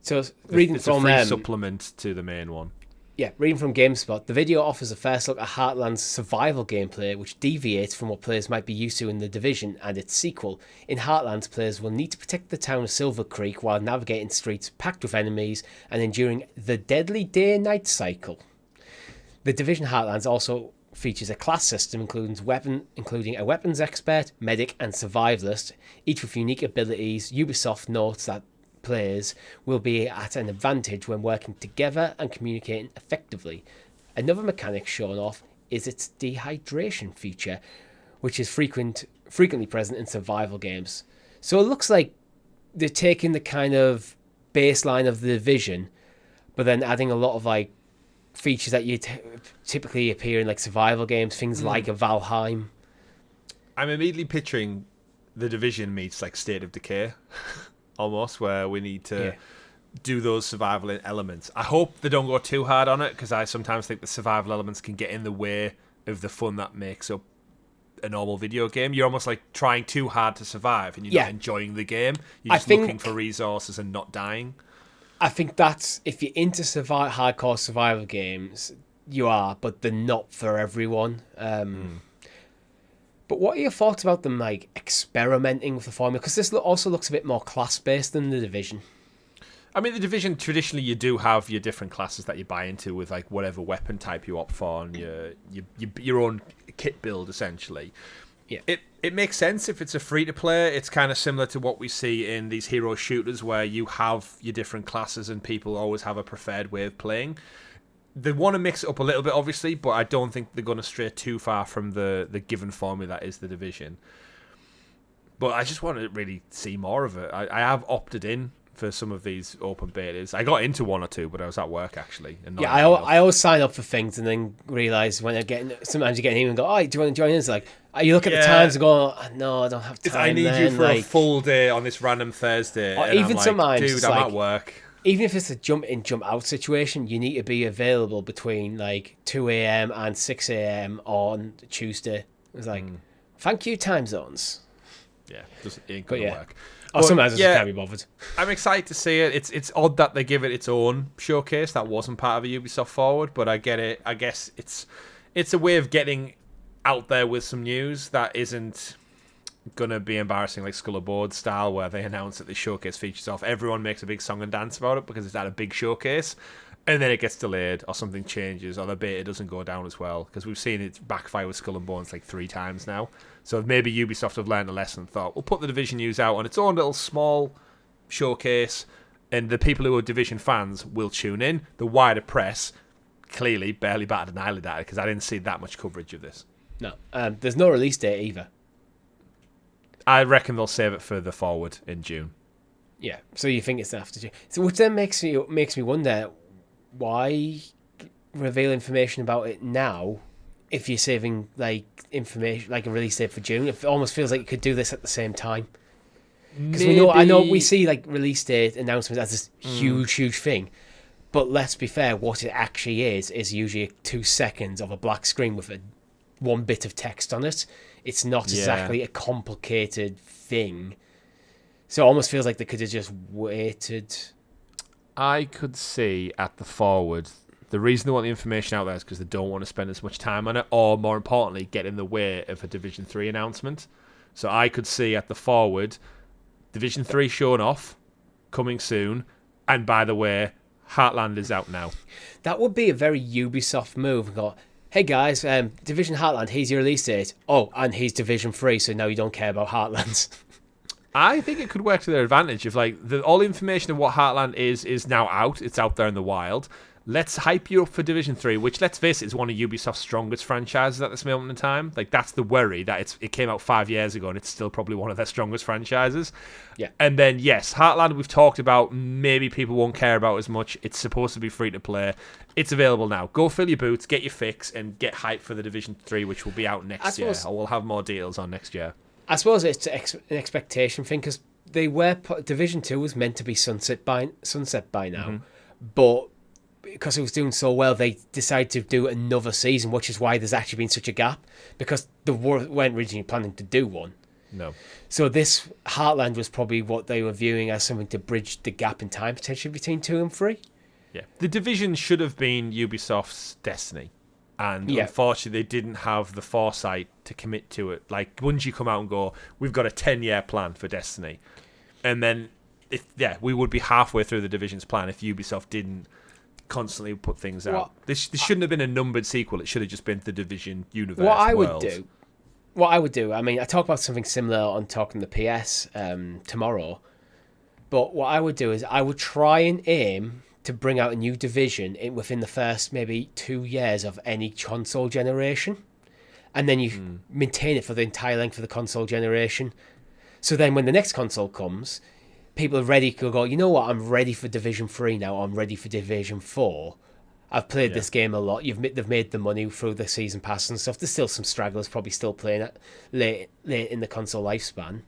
[SPEAKER 1] so reading
[SPEAKER 2] it's
[SPEAKER 1] from
[SPEAKER 2] a free supplement to the main one.
[SPEAKER 1] Yeah, reading from GameSpot, the video offers a first look at Heartland's survival gameplay, which deviates from what players might be used to in The Division and its sequel. In Heartlands, players will need to protect the town of Silver Creek while navigating streets packed with enemies and enduring the deadly day-night cycle. The Division Heartlands also features a class system including a weapons expert, medic and survivalist, each with unique abilities. Ubisoft notes that players will be at an advantage when working together and communicating effectively. Another mechanic shown off is its dehydration feature, which is frequently present in survival games. So it looks like they're taking the kind of baseline of the Division, but then adding a lot of like features that you typically appear in like survival games, things like a Valheim.
[SPEAKER 2] I'm immediately picturing the Division meets like State of Decay. Almost, where we need to do those survival elements. I hope they don't go too hard on it, because I sometimes think the survival elements can get in the way of the fun that makes up a normal video game. You're almost like trying too hard to survive, and you're not enjoying the game. You're just looking for resources and not dying.
[SPEAKER 1] I think that's, if you're into hardcore survival games, you are, but they're not for everyone. But what are your thoughts about them like experimenting with the formula? Because this also looks a bit more class-based than the Division.
[SPEAKER 2] I mean, the Division, traditionally you do have your different classes that you buy into with like whatever weapon type you opt for, and your own kit build, essentially.
[SPEAKER 1] Yeah.
[SPEAKER 2] It makes sense if it's a free-to-play. It's kind of similar to what we see in these hero shooters, where you have your different classes and people always have a preferred way of playing. They want to mix it up a little bit, obviously, but I don't think they're going to stray too far from the given formula that is the Division. But I just want to really see more of it. I have opted in for some of these open betas. I got into one or two, but I was at work, actually. And
[SPEAKER 1] I always sign up for things and then realise when sometimes you get an email and go, oh, do you want to join in? It's like, you look at the times and go, oh, no, I don't have time.
[SPEAKER 2] I need you for a full day on this random Thursday.
[SPEAKER 1] Or even sometimes,
[SPEAKER 2] dude, I'm at work.
[SPEAKER 1] Even if it's a jump in, jump out situation, you need to be available between like 2 a.m. and 6 a.m. on Tuesday. It's like, thank you, time zones.
[SPEAKER 2] Yeah, just ain't gonna work.
[SPEAKER 1] Or sometimes I just can't be bothered.
[SPEAKER 2] I'm excited to see it. It's odd that they give it its own showcase that wasn't part of a Ubisoft Forward, but I get it. I guess it's a way of getting out there with some news that isn't gonna be embarrassing like Skull and Bones style, where they announce that the showcase features off, everyone makes a big song and dance about it because it's at a big showcase, and then it gets delayed or something changes or the beta doesn't go down as well, because we've seen it backfire with Skull and Bones like 3 times now. So maybe Ubisoft have learned a lesson and thought, we'll put the Division news out on its own little small showcase, and the people who are Division fans will tune in. The wider press clearly barely batted an eyelid at it, because I didn't see that much coverage of this.
[SPEAKER 1] No, there's no release date either.
[SPEAKER 2] I reckon they'll save it for the Forward in June.
[SPEAKER 1] Yeah, so you think it's after June. So which then makes me wonder, why reveal information about it now if you're saving like information, like a release date for June? It almost feels like you could do this at the same time. Because I know we see like release date announcements as this huge thing, but let's be fair, what it actually is usually 2 seconds of a black screen with one bit of text on it. It's not exactly a complicated thing. So it almost feels like they could have just waited.
[SPEAKER 2] I could see at the Forward, the reason they want the information out there is because they don't want to spend as much time on it, or more importantly, get in the way of a Division 3 announcement. So I could see at the Forward, Division 3 shown off, coming soon, and by the way, Heartland is out now.
[SPEAKER 1] That would be a very Ubisoft move. Go, hey guys, Division Heartland, here's your release date. Oh, and here's Division 3, so now you don't care about Heartlands.
[SPEAKER 2] I think it could work to their advantage. If like all the information of what Heartland is now out, it's out there in the wild. Let's hype you up for Division 3, which, let's face it, is one of Ubisoft's strongest franchises at this moment in time. Like, that's the worry, that it came out 5 years ago and it's still probably one of their strongest franchises.
[SPEAKER 1] Yeah.
[SPEAKER 2] And then, yes, Heartland we've talked about, maybe people won't care about as much. It's supposed to be free to play. It's available now. Go fill your boots, get your fix, and get hyped for the Division 3, which will be out next year. Or we'll have more deals on next year.
[SPEAKER 1] I suppose it's an expectation thing, because Division 2 was meant to be sunset by now, but because it was doing so well, they decided to do another season, which is why there's actually been such a gap, because they weren't originally planning to do one.
[SPEAKER 2] No.
[SPEAKER 1] So this Heartland was probably what they were viewing as something to bridge the gap in time, potentially between 2 and 3.
[SPEAKER 2] Yeah. The Division should have been Ubisoft's Destiny. And unfortunately, they didn't have the foresight to commit to it. Like, once you come out and go, we've got a 10-year plan for Destiny. And then, we would be halfway through the Division's plan if Ubisoft didn't constantly put things out. This shouldn't have been a numbered sequel. It should have just been the Division universe. What I
[SPEAKER 1] would do, I mean, I talk about something similar on Talking the PS tomorrow, but what I would do is I would try and aim to bring out a new Division within the first maybe 2 years of any console generation, and then you maintain it for the entire length of the console generation. So then when the next console comes, people are ready to go, you know what, I'm ready for Division 3 now, I'm ready for Division 4. I've played this game a lot. They've made the money through the season pass and stuff. There's still some stragglers probably still playing it late in the console lifespan.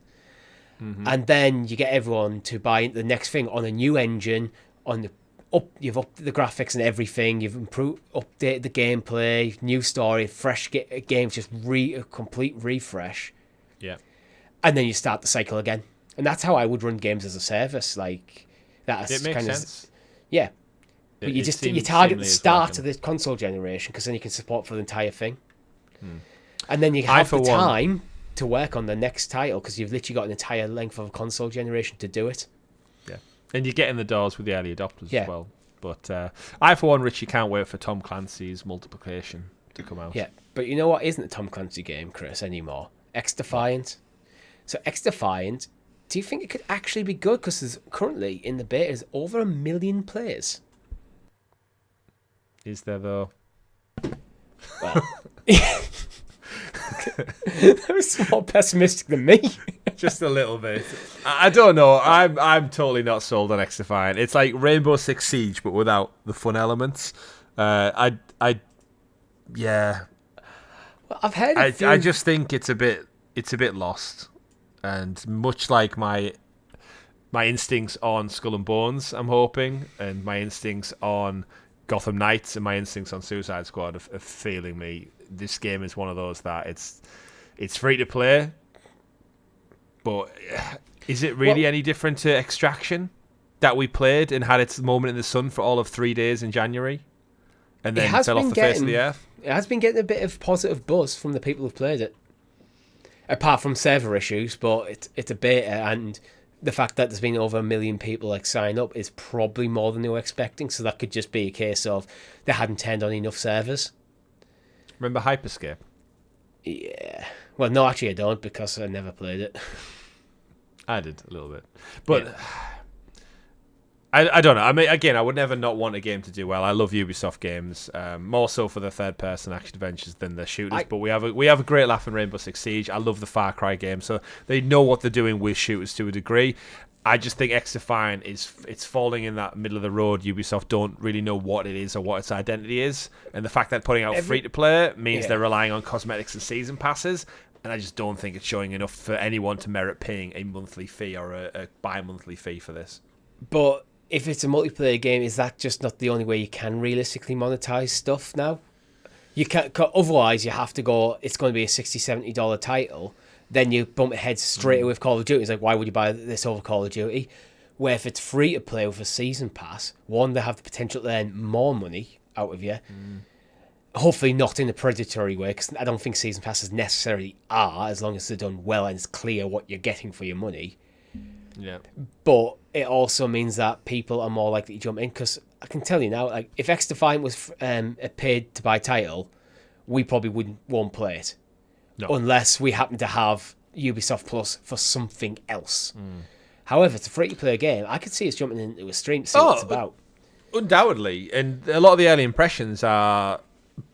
[SPEAKER 1] And then you get everyone to buy the next thing on a new engine, you've upped the graphics and everything. You've updated the gameplay, new story, fresh games, just a complete refresh.
[SPEAKER 2] Yeah,
[SPEAKER 1] and then you start the cycle again. And that's how I would run games as a service. Like that.
[SPEAKER 2] It makes sense.
[SPEAKER 1] Yeah, but you target the start of the console generation because then you can support for the entire thing, and then you have the time to work on the next title because you've literally got an entire length of a console generation to do it.
[SPEAKER 2] Yeah, and you get in the doors with the early adopters as well. But I, for one, Richie, can't wait for Tom Clancy's Multiplication to come out.
[SPEAKER 1] Yeah, but you know what isn't a Tom Clancy game, Chris, anymore? XDefiant. So XDefiant, do you think it could actually be good? Because there's currently in the beta is over 1 million players.
[SPEAKER 2] Is there though?
[SPEAKER 1] Well, that was more pessimistic than me.
[SPEAKER 2] Just a little bit. I don't know. I'm totally not sold on XDefiant. It's like Rainbow Six Siege, but without the fun elements. Yeah.
[SPEAKER 1] Well, I've heard.
[SPEAKER 2] I just think it's a bit lost, and much like my instincts on Skull and Bones, I'm hoping, and my instincts on Gotham Knights and my instincts on Suicide Squad are failing me. This game is one of those that it's free to play, but is it really any different to Extraction that we played and had its moment in the sun for all of 3 days in January and then fell off the face of the earth?
[SPEAKER 1] It has been getting a bit of positive buzz from the people who've played it, apart from server issues, but it's a beta, and the fact that there's been over 1 million people sign up is probably more than they were expecting, so that could just be a case of they hadn't turned on enough servers.
[SPEAKER 2] Remember Hyperscape?
[SPEAKER 1] Yeah. Well, no, actually I don't, because I never played it.
[SPEAKER 2] I did a little bit. But yeah. I don't know. I mean, again, I would never not want a game to do well. I love Ubisoft games, more so for the third-person action adventures than the shooters. But we have a great laugh in Rainbow Six Siege. I love the Far Cry game, so they know what they're doing with shooters to a degree. I just think XDefiant it's falling in that middle of the road. Ubisoft don't really know what it is or what its identity is, and the fact that putting out free-to-play means they're relying on cosmetics and season passes. And I just don't think it's showing enough for anyone to merit paying a monthly fee or a bi-monthly fee for this.
[SPEAKER 1] But if it's a multiplayer game, is that just not the only way you can realistically monetize stuff now? You can't. Otherwise, you have to go. It's going to be a $60-$70 title. Then you bump heads straight away with Call of Duty. It's like, why would you buy this over Call of Duty? Where if it's free to play with a season pass, one, they have the potential to earn more money out of you. Hopefully not in a predatory way, because I don't think season passes necessarily are, as long as they're done well and it's clear what you're getting for your money.
[SPEAKER 2] Yeah.
[SPEAKER 1] But it also means that people are more likely to jump in, because I can tell you now, like if XDefiant was a paid to buy title, we probably won't play it. No. Unless we happen to have Ubisoft Plus for something else. However, it's a free-to-play game. I could see us jumping into a stream to see what it's about.
[SPEAKER 2] Undoubtedly. And a lot of the early impressions are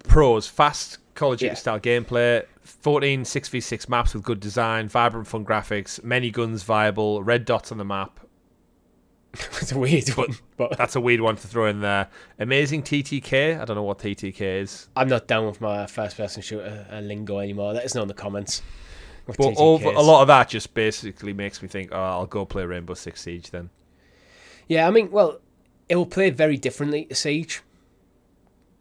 [SPEAKER 2] pros, fast Call of Duty-style gameplay, 14 6v6 maps with good design, vibrant, fun graphics, many guns viable, red dots on the map.
[SPEAKER 1] It's a weird one. But
[SPEAKER 2] that's a weird one to throw in there. Amazing TTK. I don't know what TTK is.
[SPEAKER 1] I'm not down with my first-person shooter lingo anymore. Let us know in the comments.
[SPEAKER 2] But a lot of that just basically makes me think, I'll go play Rainbow Six Siege then.
[SPEAKER 1] Yeah, I mean, well, it will play very differently to Siege.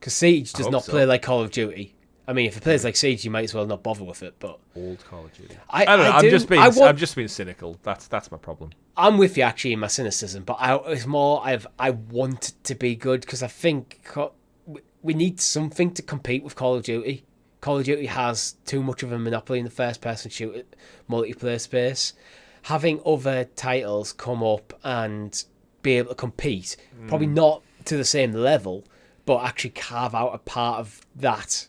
[SPEAKER 1] Because Siege does not play like Call of Duty. I mean, if it plays like Siege, you might as well not bother with it. But
[SPEAKER 2] old Call of Duty.
[SPEAKER 1] I don't know.
[SPEAKER 2] I'm just being cynical. That's my problem.
[SPEAKER 1] I'm with you actually in my cynicism, but it's more I want it to be good, because I think we need something to compete with Call of Duty. Call of Duty has too much of a monopoly in the first-person shooter multiplayer space. Having other titles come up and be able to compete, probably not to the same level, but actually carve out a part of that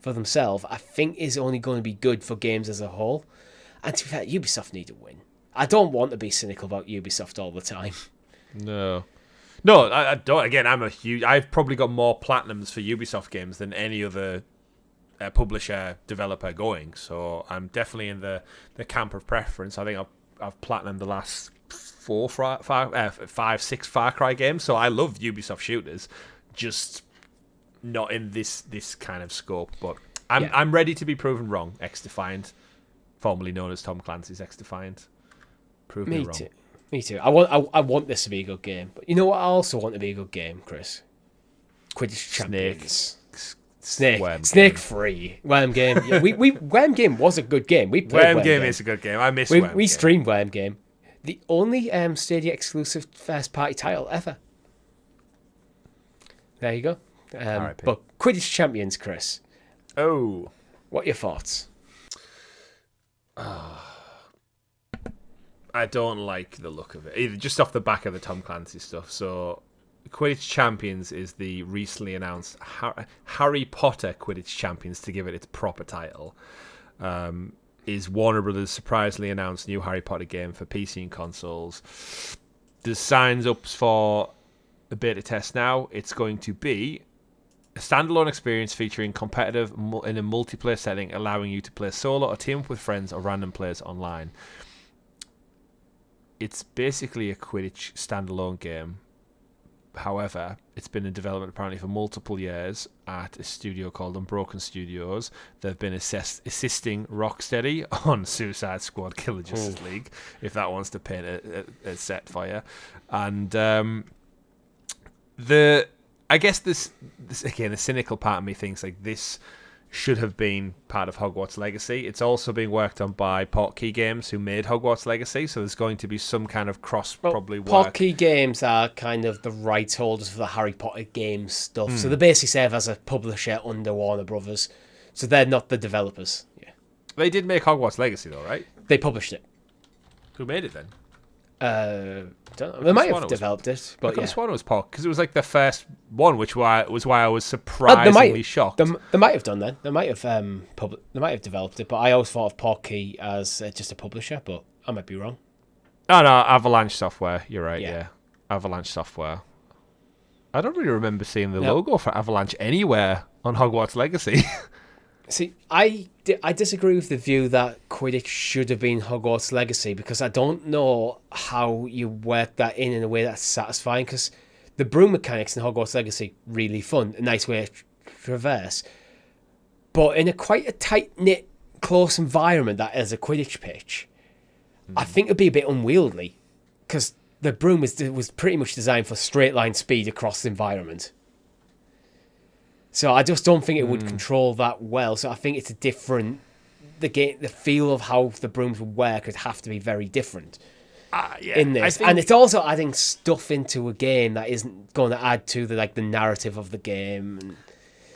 [SPEAKER 1] for themselves, I think is only going to be good for games as a whole. And to be fair, Ubisoft need to win. I don't want to be cynical about Ubisoft all the time.
[SPEAKER 2] No, I don't. Again, I've probably got more platinums for Ubisoft games than any other publisher developer going. So I'm definitely in the camp of preference. I think I've platinumed the last 5, 6 Far Cry games. So I love Ubisoft shooters, just not in this kind of scope. But I'm ready to be proven wrong. XDefiant, formerly known as Tom Clancy's XDefiant. Prove me wrong.
[SPEAKER 1] Me too. I want this to be a good game. But you know what I also want to be a good game, Chris? Quidditch Champions. Snake free. Worm Game. Yeah, Worm Game was a good game. We played
[SPEAKER 2] Worm Game is a good game. I miss Worm Game.
[SPEAKER 1] We streamed Worm Game. The only Stadia exclusive first party title ever. There you go. But Quidditch Champions, Chris.
[SPEAKER 2] Oh.
[SPEAKER 1] What are your thoughts?
[SPEAKER 2] I don't like the look of it, either just off the back of the Tom Clancy stuff. So, Quidditch Champions is the recently announced Harry Potter Quidditch Champions, to give it its proper title. Is Warner Brothers' surprisingly announced new Harry Potter game for PC and consoles. There's signs up for a beta test now. It's going to be a standalone experience featuring competitive in a multiplayer setting, allowing you to play solo or team up with friends or random players online. It's basically a Quidditch standalone game. However, it's been in development apparently for multiple years at a studio called Unbroken Studios. They've been assisting Rocksteady on Suicide Squad Killer Justice League, if that wants to paint a set for you. And I guess this again, the cynical part of me thinks like this should have been part of Hogwarts Legacy. It's also being worked on by Portkey Games, who made Hogwarts Legacy, so there's going to be some kind of probably work.
[SPEAKER 1] Portkey Games are kind of the rights holders for the Harry Potter games stuff, so they basically serve as a publisher under Warner Brothers, so they're not the developers. Yeah,
[SPEAKER 2] they did make Hogwarts Legacy though, right?
[SPEAKER 1] They published it.
[SPEAKER 2] Who made it then?
[SPEAKER 1] Don't know. They might have developed it, but
[SPEAKER 2] I sworn it was Pork, because it was like the first one, which was why I was surprisingly shocked.
[SPEAKER 1] They might have done that. They might have They might have developed it, but I always thought of Portkey as just a publisher, but I might be wrong.
[SPEAKER 2] No, Avalanche Software. You're right. Yeah, Avalanche Software. I don't really remember seeing the logo for Avalanche anywhere on Hogwarts Legacy.
[SPEAKER 1] See, I disagree with the view that Quidditch should have been Hogwarts Legacy, because I don't know how you work that in a way that's satisfying, because the broom mechanics in Hogwarts Legacy really fun, a nice way to traverse. But in quite a tight-knit, close environment that is a Quidditch pitch, I think it'd be a bit unwieldy, because the broom was pretty much designed for straight-line speed across the environment. So I just don't think it would control that well. So I think it's a different... The feel of how the brooms would work would have to be very different in this. And it's also adding stuff into a game that isn't going to add to the narrative of the game. And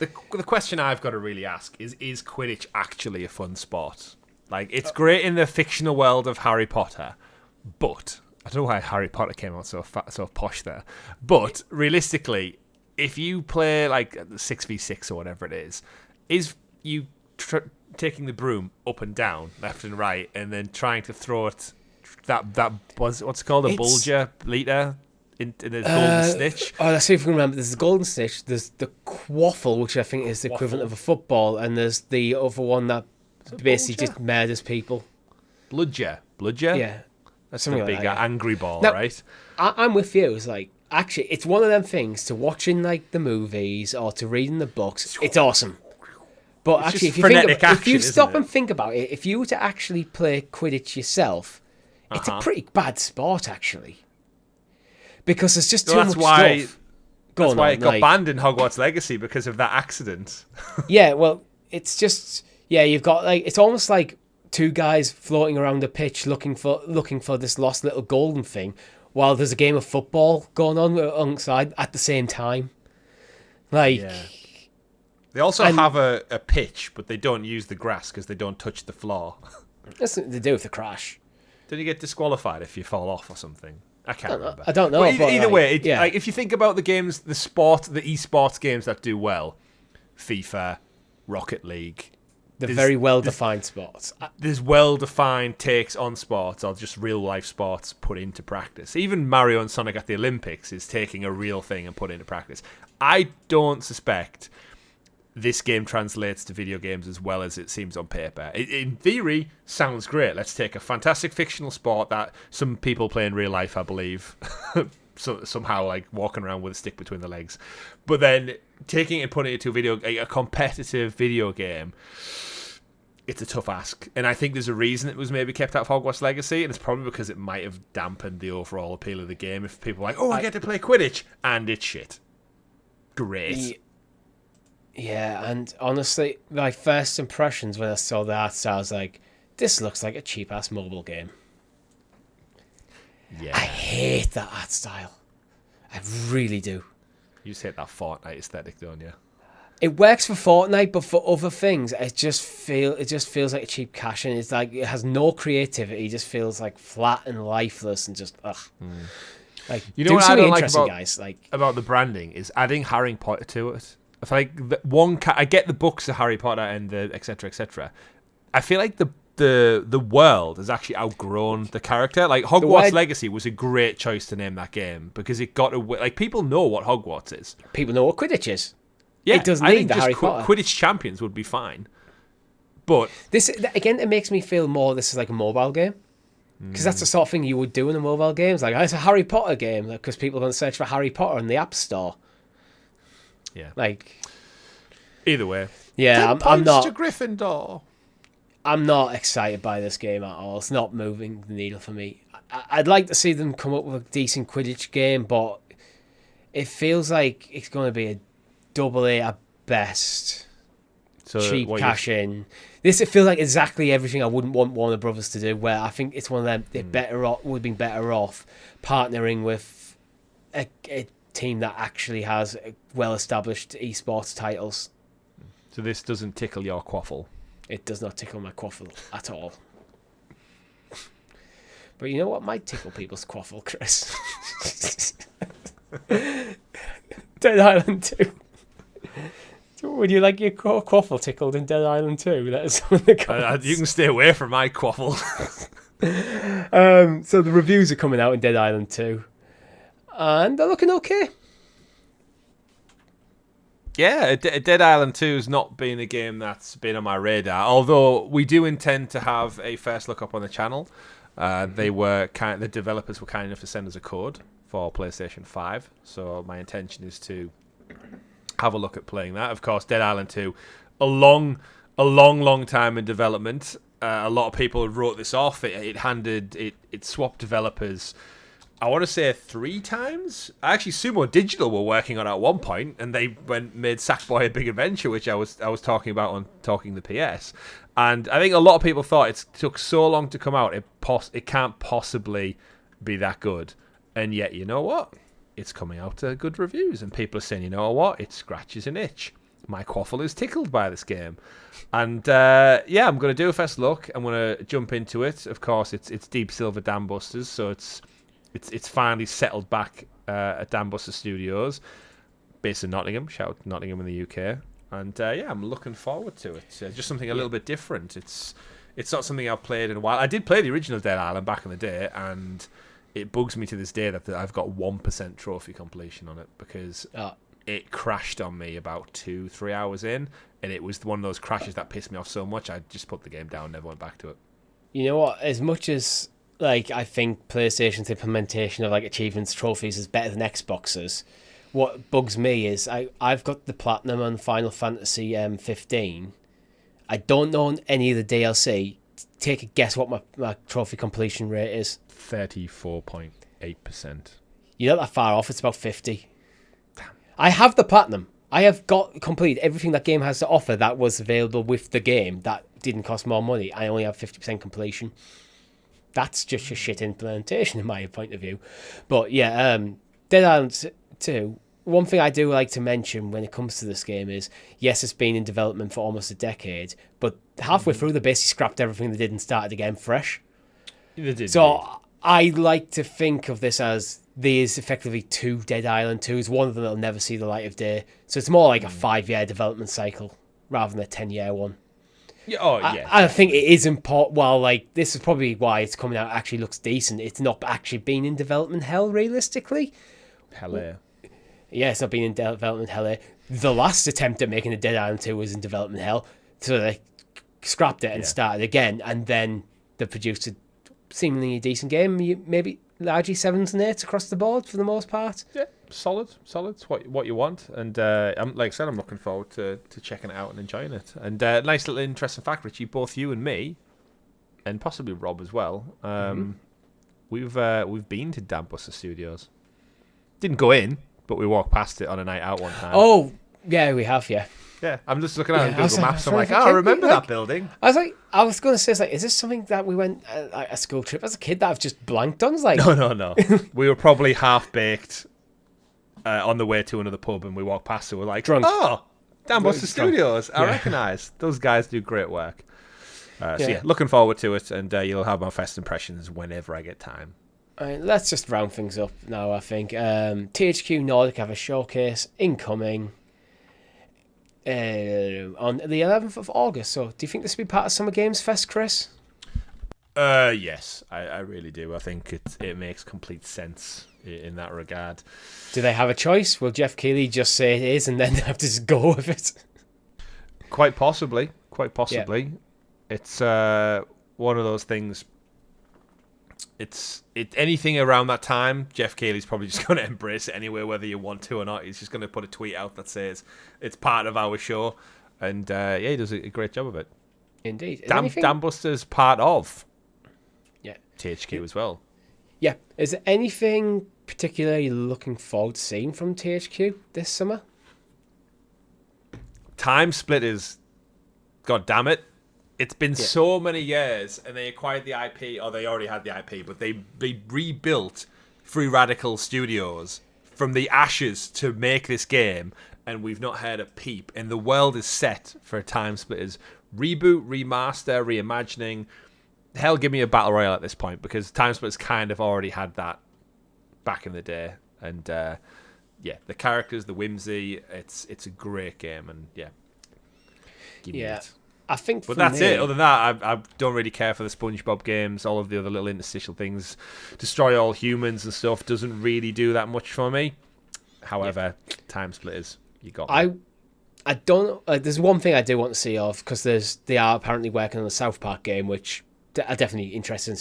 [SPEAKER 2] the question I've got to really ask is Quidditch actually a fun sport? Like, it's great in the fictional world of Harry Potter, but... I don't know why Harry Potter came out so posh there. But realistically... If you play like 6v6 or whatever it is you taking the broom up and down, left and right, and then trying to throw it what's it called, a bulger leader in a golden snitch?
[SPEAKER 1] Oh, let's see if we can remember. There's the golden snitch. There's the quaffle, which I think is the equivalent of a football, and there's the other one that basically just murders people.
[SPEAKER 2] Bludger.
[SPEAKER 1] Yeah,
[SPEAKER 2] that's a big angry ball, now, right?
[SPEAKER 1] I'm with you. It's like. Actually, it's one of them things to watch in the movies or to read in the books. It's awesome. But it's actually, if you stop and think about it, if you were to actually play Quidditch yourself, it's a pretty bad sport, actually. Because there's just too much stuff going on.
[SPEAKER 2] That's why it got banned in Hogwarts Legacy, because of that accident.
[SPEAKER 1] Yeah, well, it's just... Yeah, you've got, it's almost like two guys floating around the pitch looking for this lost little golden thing, while there's a game of football going on alongside at the same time. They
[SPEAKER 2] also have a pitch, but they don't use the grass because they don't touch the floor.
[SPEAKER 1] That's something to do with the crash.
[SPEAKER 2] Don't you get disqualified if you fall off or something? I can't remember.
[SPEAKER 1] I don't know.
[SPEAKER 2] Well, either way, if you think about the games, the esports games that do well, FIFA, Rocket League...
[SPEAKER 1] The very well-defined sports.
[SPEAKER 2] There's well-defined takes on sports, or just real-life sports put into practice. Even Mario and Sonic at the Olympics is taking a real thing and put it into practice. I don't suspect this game translates to video games as well as it seems on paper. In theory, sounds great. Let's take a fantastic fictional sport that some people play in real life, I believe. So somehow walking around with a stick between the legs, but then taking it and putting it into a competitive video game. it's a tough ask. And I think there's a reason it was maybe kept out of Hogwarts Legacy, and it's probably because it might have dampened the overall appeal of the game if people are like, oh, I get to play Quidditch, and it's shit. Great.
[SPEAKER 1] Yeah, and honestly, my first impressions when I saw the art style, I was like, this looks like a cheap-ass mobile game.
[SPEAKER 2] Yeah.
[SPEAKER 1] I hate that art style. I really do.
[SPEAKER 2] You just hate that Fortnite aesthetic, don't you?
[SPEAKER 1] It works for Fortnite, but for other things, it just feels like a cheap cash, and it's like it has no creativity. It just feels like flat and lifeless, and just ugh. Like,
[SPEAKER 2] you know what I don't like
[SPEAKER 1] about
[SPEAKER 2] the branding is adding Harry Potter to it. I feel like I get the books of Harry Potter and the etc. etc. I feel like the world has actually outgrown the character. Like Hogwarts Legacy was a great choice to name that game because it got away. Like people know what Hogwarts is.
[SPEAKER 1] People know what Quidditch is.
[SPEAKER 2] Yeah,
[SPEAKER 1] it doesn't need the Harry Potter.
[SPEAKER 2] Quidditch champions would be fine. But
[SPEAKER 1] this again, it makes me feel more this is like a mobile game. Because that's the sort of thing you would do in a mobile game. It's like, it's a Harry Potter game because people are going to search for Harry Potter in the App Store.
[SPEAKER 2] Yeah.
[SPEAKER 1] Like,
[SPEAKER 2] either way.
[SPEAKER 1] Yeah, I'm not
[SPEAKER 2] to Gryffindor.
[SPEAKER 1] I'm not excited by this game at all. It's not moving the needle for me. I'd like to see them come up with a decent Quidditch game, but it feels like it's going to be a AA at best. So cheap cash in. It feels like exactly everything I wouldn't want Warner Brothers to do. Where I think it's one of them. They would have been better off partnering with a team that actually has well-established esports titles.
[SPEAKER 2] So this doesn't tickle your quaffle.
[SPEAKER 1] It does not tickle my quaffle at all. But you know what might tickle people's quaffle, Chris? Dead Island 2. Would you like your quaffle tickled in Dead Island 2? That is one of the comments.
[SPEAKER 2] You can stay away from my quaffle.
[SPEAKER 1] So the reviews are coming out in Dead Island 2. And they're looking okay.
[SPEAKER 2] Yeah, Dead Island 2 has not been a game that's been on my radar. Although we do intend to have a first look up on the channel. The developers were kind enough to send us a code for PlayStation 5. So my intention is to have a look at playing that. Of course, Dead Island 2, a long time in development. A lot of people wrote this off. It swapped developers, I want to say 3 times. Actually, Sumo Digital were working on it at one point, and they made Sackboy: A Big Adventure, which I was talking about on Talking the PS. And I think a lot of people thought it took so long to come out, it can't possibly be that good. And yet, you know what? It's coming out to good reviews, and people are saying, you know what? It scratches an itch. My quaffle is tickled by this game. And I'm going to do a first look. I'm going to jump into it. Of course, it's Deep Silver Dam Busters, so it's finally settled back at Dam Buster Studios, based in Nottingham. Shout out to Nottingham in the UK. And I'm looking forward to it. Just something a little bit different. It's not something I've played in a while. I did play the original Dead Island back in the day, and it bugs me to this day that I've got 1% trophy completion on it because it crashed on me about 2-3 hours in, and it was one of those crashes that pissed me off so much I just put the game down and never went back to it.
[SPEAKER 1] You know what? As much as I think PlayStation's implementation of achievements trophies is better than Xbox's, what bugs me is I've got the platinum on Final Fantasy 15. I don't know any of the DLC. Take a guess what my trophy completion rate is.
[SPEAKER 2] 34.8%.
[SPEAKER 1] You're not that far off. It's about 50. Damn. I have the platinum. I have got completed everything that game has to offer that was available with the game that didn't cost more money. I only have 50% completion. That's just a shit implementation in my point of view. But yeah, Dead Island 2, one thing I do like to mention when it comes to this game is, yes, it's been in development for almost a decade, but halfway through they basically scrapped everything they did and started again fresh.
[SPEAKER 2] They did.
[SPEAKER 1] So I like to think of this as there's effectively 2 Dead Island 2s. One of them will never see the light of day. So it's more like a 5-year development cycle rather than a 10-year one.
[SPEAKER 2] Yeah,
[SPEAKER 1] I think it is important. Well, this is probably why it's coming out. Actually, looks decent. It's not actually been in development hell, realistically.
[SPEAKER 2] Hell.
[SPEAKER 1] Yeah, it's not been in development hell. The last attempt at making a Dead Island 2 was in development hell, so they scrapped it and started again, and then they produced a seemingly decent game. Maybe largely 7s and 8s across the board for the most part.
[SPEAKER 2] Yeah, solid. It's what you want, and like I said, I'm looking forward to checking it out and enjoying it. And nice little interesting fact, Richie, both you and me, and possibly Rob as well. We've been to Dambuster Studios. Didn't go in, but we walked past it on a night out one time.
[SPEAKER 1] Oh, yeah, we have, yeah.
[SPEAKER 2] Yeah, I'm just looking at Google Maps. I'm like, I remember that building.
[SPEAKER 1] I was going to say, is this something that we went a school trip as a kid that I've just blanked on?
[SPEAKER 2] No. We were probably half baked on the way to another pub, and we walked past it. We're like,
[SPEAKER 1] drunk.
[SPEAKER 2] Oh, Dambuster Studios. I recognise those guys do great work. So yeah, looking forward to it, and you'll have my first impressions whenever I get time.
[SPEAKER 1] All right, let's just round things up now. I think THQ Nordic have a showcase incoming on the 11th of August. So, do you think this will be part of Summer Games Fest, Chris?
[SPEAKER 2] Yes, I really do. I think it makes complete sense in that regard.
[SPEAKER 1] Do they have a choice? Will Jeff Keighley just say it is, and then they have to just go with it?
[SPEAKER 2] Quite possibly. Yeah. It's one of those things. It's anything around that time. Jeff Keighley's probably just going to embrace it anyway, whether you want to or not. He's just going to put a tweet out that says it's part of our show, and he does a great job of it.
[SPEAKER 1] Indeed.
[SPEAKER 2] Dambuster's part of THQ as well. Yeah.
[SPEAKER 1] Is there anything particularly looking forward to seeing from THQ this summer?
[SPEAKER 2] Time Splitters. God damn it. It's been so many years, and they acquired the IP, or they already had the IP, but they rebuilt Free Radical Studios from the ashes to make this game, and we've not heard a peep. And the world is set for a Time Splitters reboot, remaster, reimagining. Hell, give me a Battle Royale at this point, because Time Splitters kind of already had that back in the day. And the characters, the whimsy, it's a great game, and give me it.
[SPEAKER 1] I think,
[SPEAKER 2] but that's it. Other than that, I don't really care for the SpongeBob games. All of the other little interstitial things, Destroy All Humans and stuff, doesn't really do that much for me. However, Time Splitters, you got me.
[SPEAKER 1] I don't. There's one thing I do want to see of, because they are apparently working on the South Park game, which I'm definitely interested in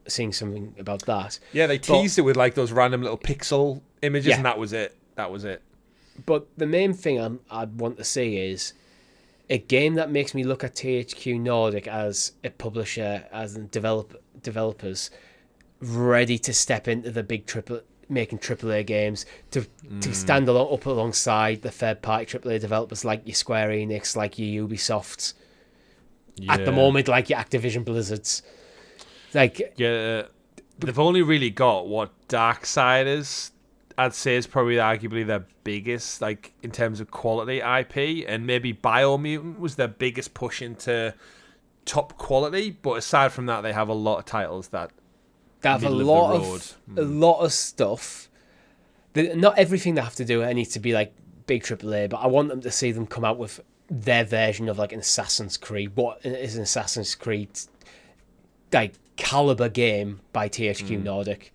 [SPEAKER 1] seeing something about that.
[SPEAKER 2] Yeah, they teased it with like those random little pixel images, and that was it.
[SPEAKER 1] But the main thing I'd want to see is a game that makes me look at THQ Nordic as a publisher, as developers ready to step into the big making AAA games, to stand up alongside the third-party AAA developers like your Square Enix, like your Ubisofts. At the moment, like your Activision Blizzards.
[SPEAKER 2] They've only really got what Darksiders, I'd say, is probably arguably their biggest, like in terms of quality IP, and maybe Biomutant was their biggest push into top quality. But aside from that, they have a lot of titles that
[SPEAKER 1] have a lot of stuff. Not everything they have to do needs to be like big AAA, but I want them to see them come out with their version of like an Assassin's Creed. What is an Assassin's Creed like caliber game by THQ Nordic?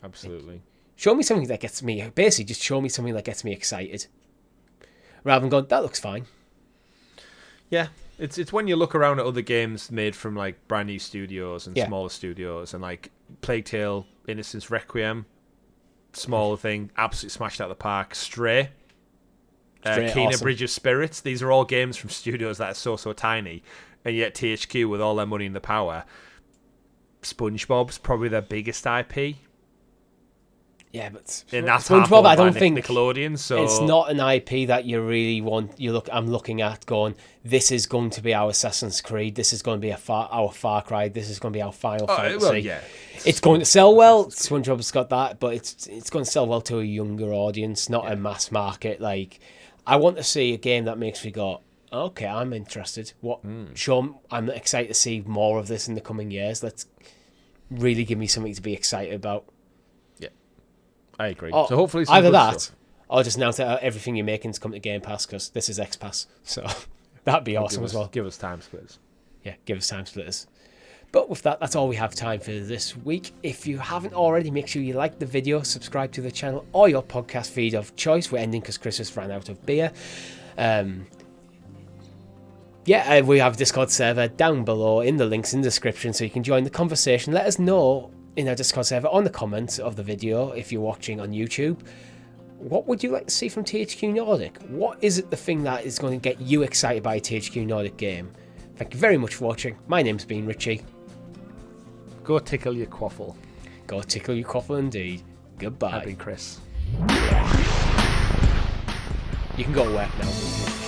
[SPEAKER 2] Absolutely.
[SPEAKER 1] Show me something that gets me... Basically, just show me something that gets me excited. Rather than going, that looks fine.
[SPEAKER 2] Yeah. It's when you look around at other games made from like brand new studios and smaller studios, and like Plague Tale, Innocence Requiem, smaller thing, absolutely smashed out of the park. Stray, Kena awesome. Bridge of Spirits. These are all games from studios that are so tiny, and yet THQ, with all their money and the power, SpongeBob's probably their biggest IP.
[SPEAKER 1] Yeah, but
[SPEAKER 2] and that's
[SPEAKER 1] SpongeBob, I don't think
[SPEAKER 2] Nickelodeon. So
[SPEAKER 1] it's not an IP that you really want. I'm looking at going, this is going to be our Assassin's Creed. This is going to be our Far Cry. This is going to be our Final Fantasy.
[SPEAKER 2] Well, yeah,
[SPEAKER 1] it's going to sell well. SpongeBob's got that, but it's going to sell well to a younger audience, not a mass market. Like, I want to see a game that makes me go, okay, I'm interested. I'm excited to see more of this in the coming years. Let's really give me something to be excited about.
[SPEAKER 2] I agree. So hopefully
[SPEAKER 1] either that, or just announce that everything you're making is coming to Game Pass, because this is XPass. So that'd be awesome as well.
[SPEAKER 2] Give us Time Splitters.
[SPEAKER 1] Yeah, give us Time Splitters. But with that, that's all we have time for this week. If you haven't already, make sure you like the video, subscribe to the channel or your podcast feed of choice. We're ending because Chris has ran out of beer. We have a Discord server down below in the links in the description, so you can join the conversation. Let us know in our Discord server on the comments of the video if you're watching on YouTube. what would you like to see from THQ Nordic? What is it the thing that is going to get you excited by a THQ Nordic game? Thank you very much for watching. My name's been Richie.
[SPEAKER 2] Go tickle your quaffle.
[SPEAKER 1] Go tickle your quaffle indeed. Goodbye.
[SPEAKER 2] I've been Chris.
[SPEAKER 1] You can go to work now.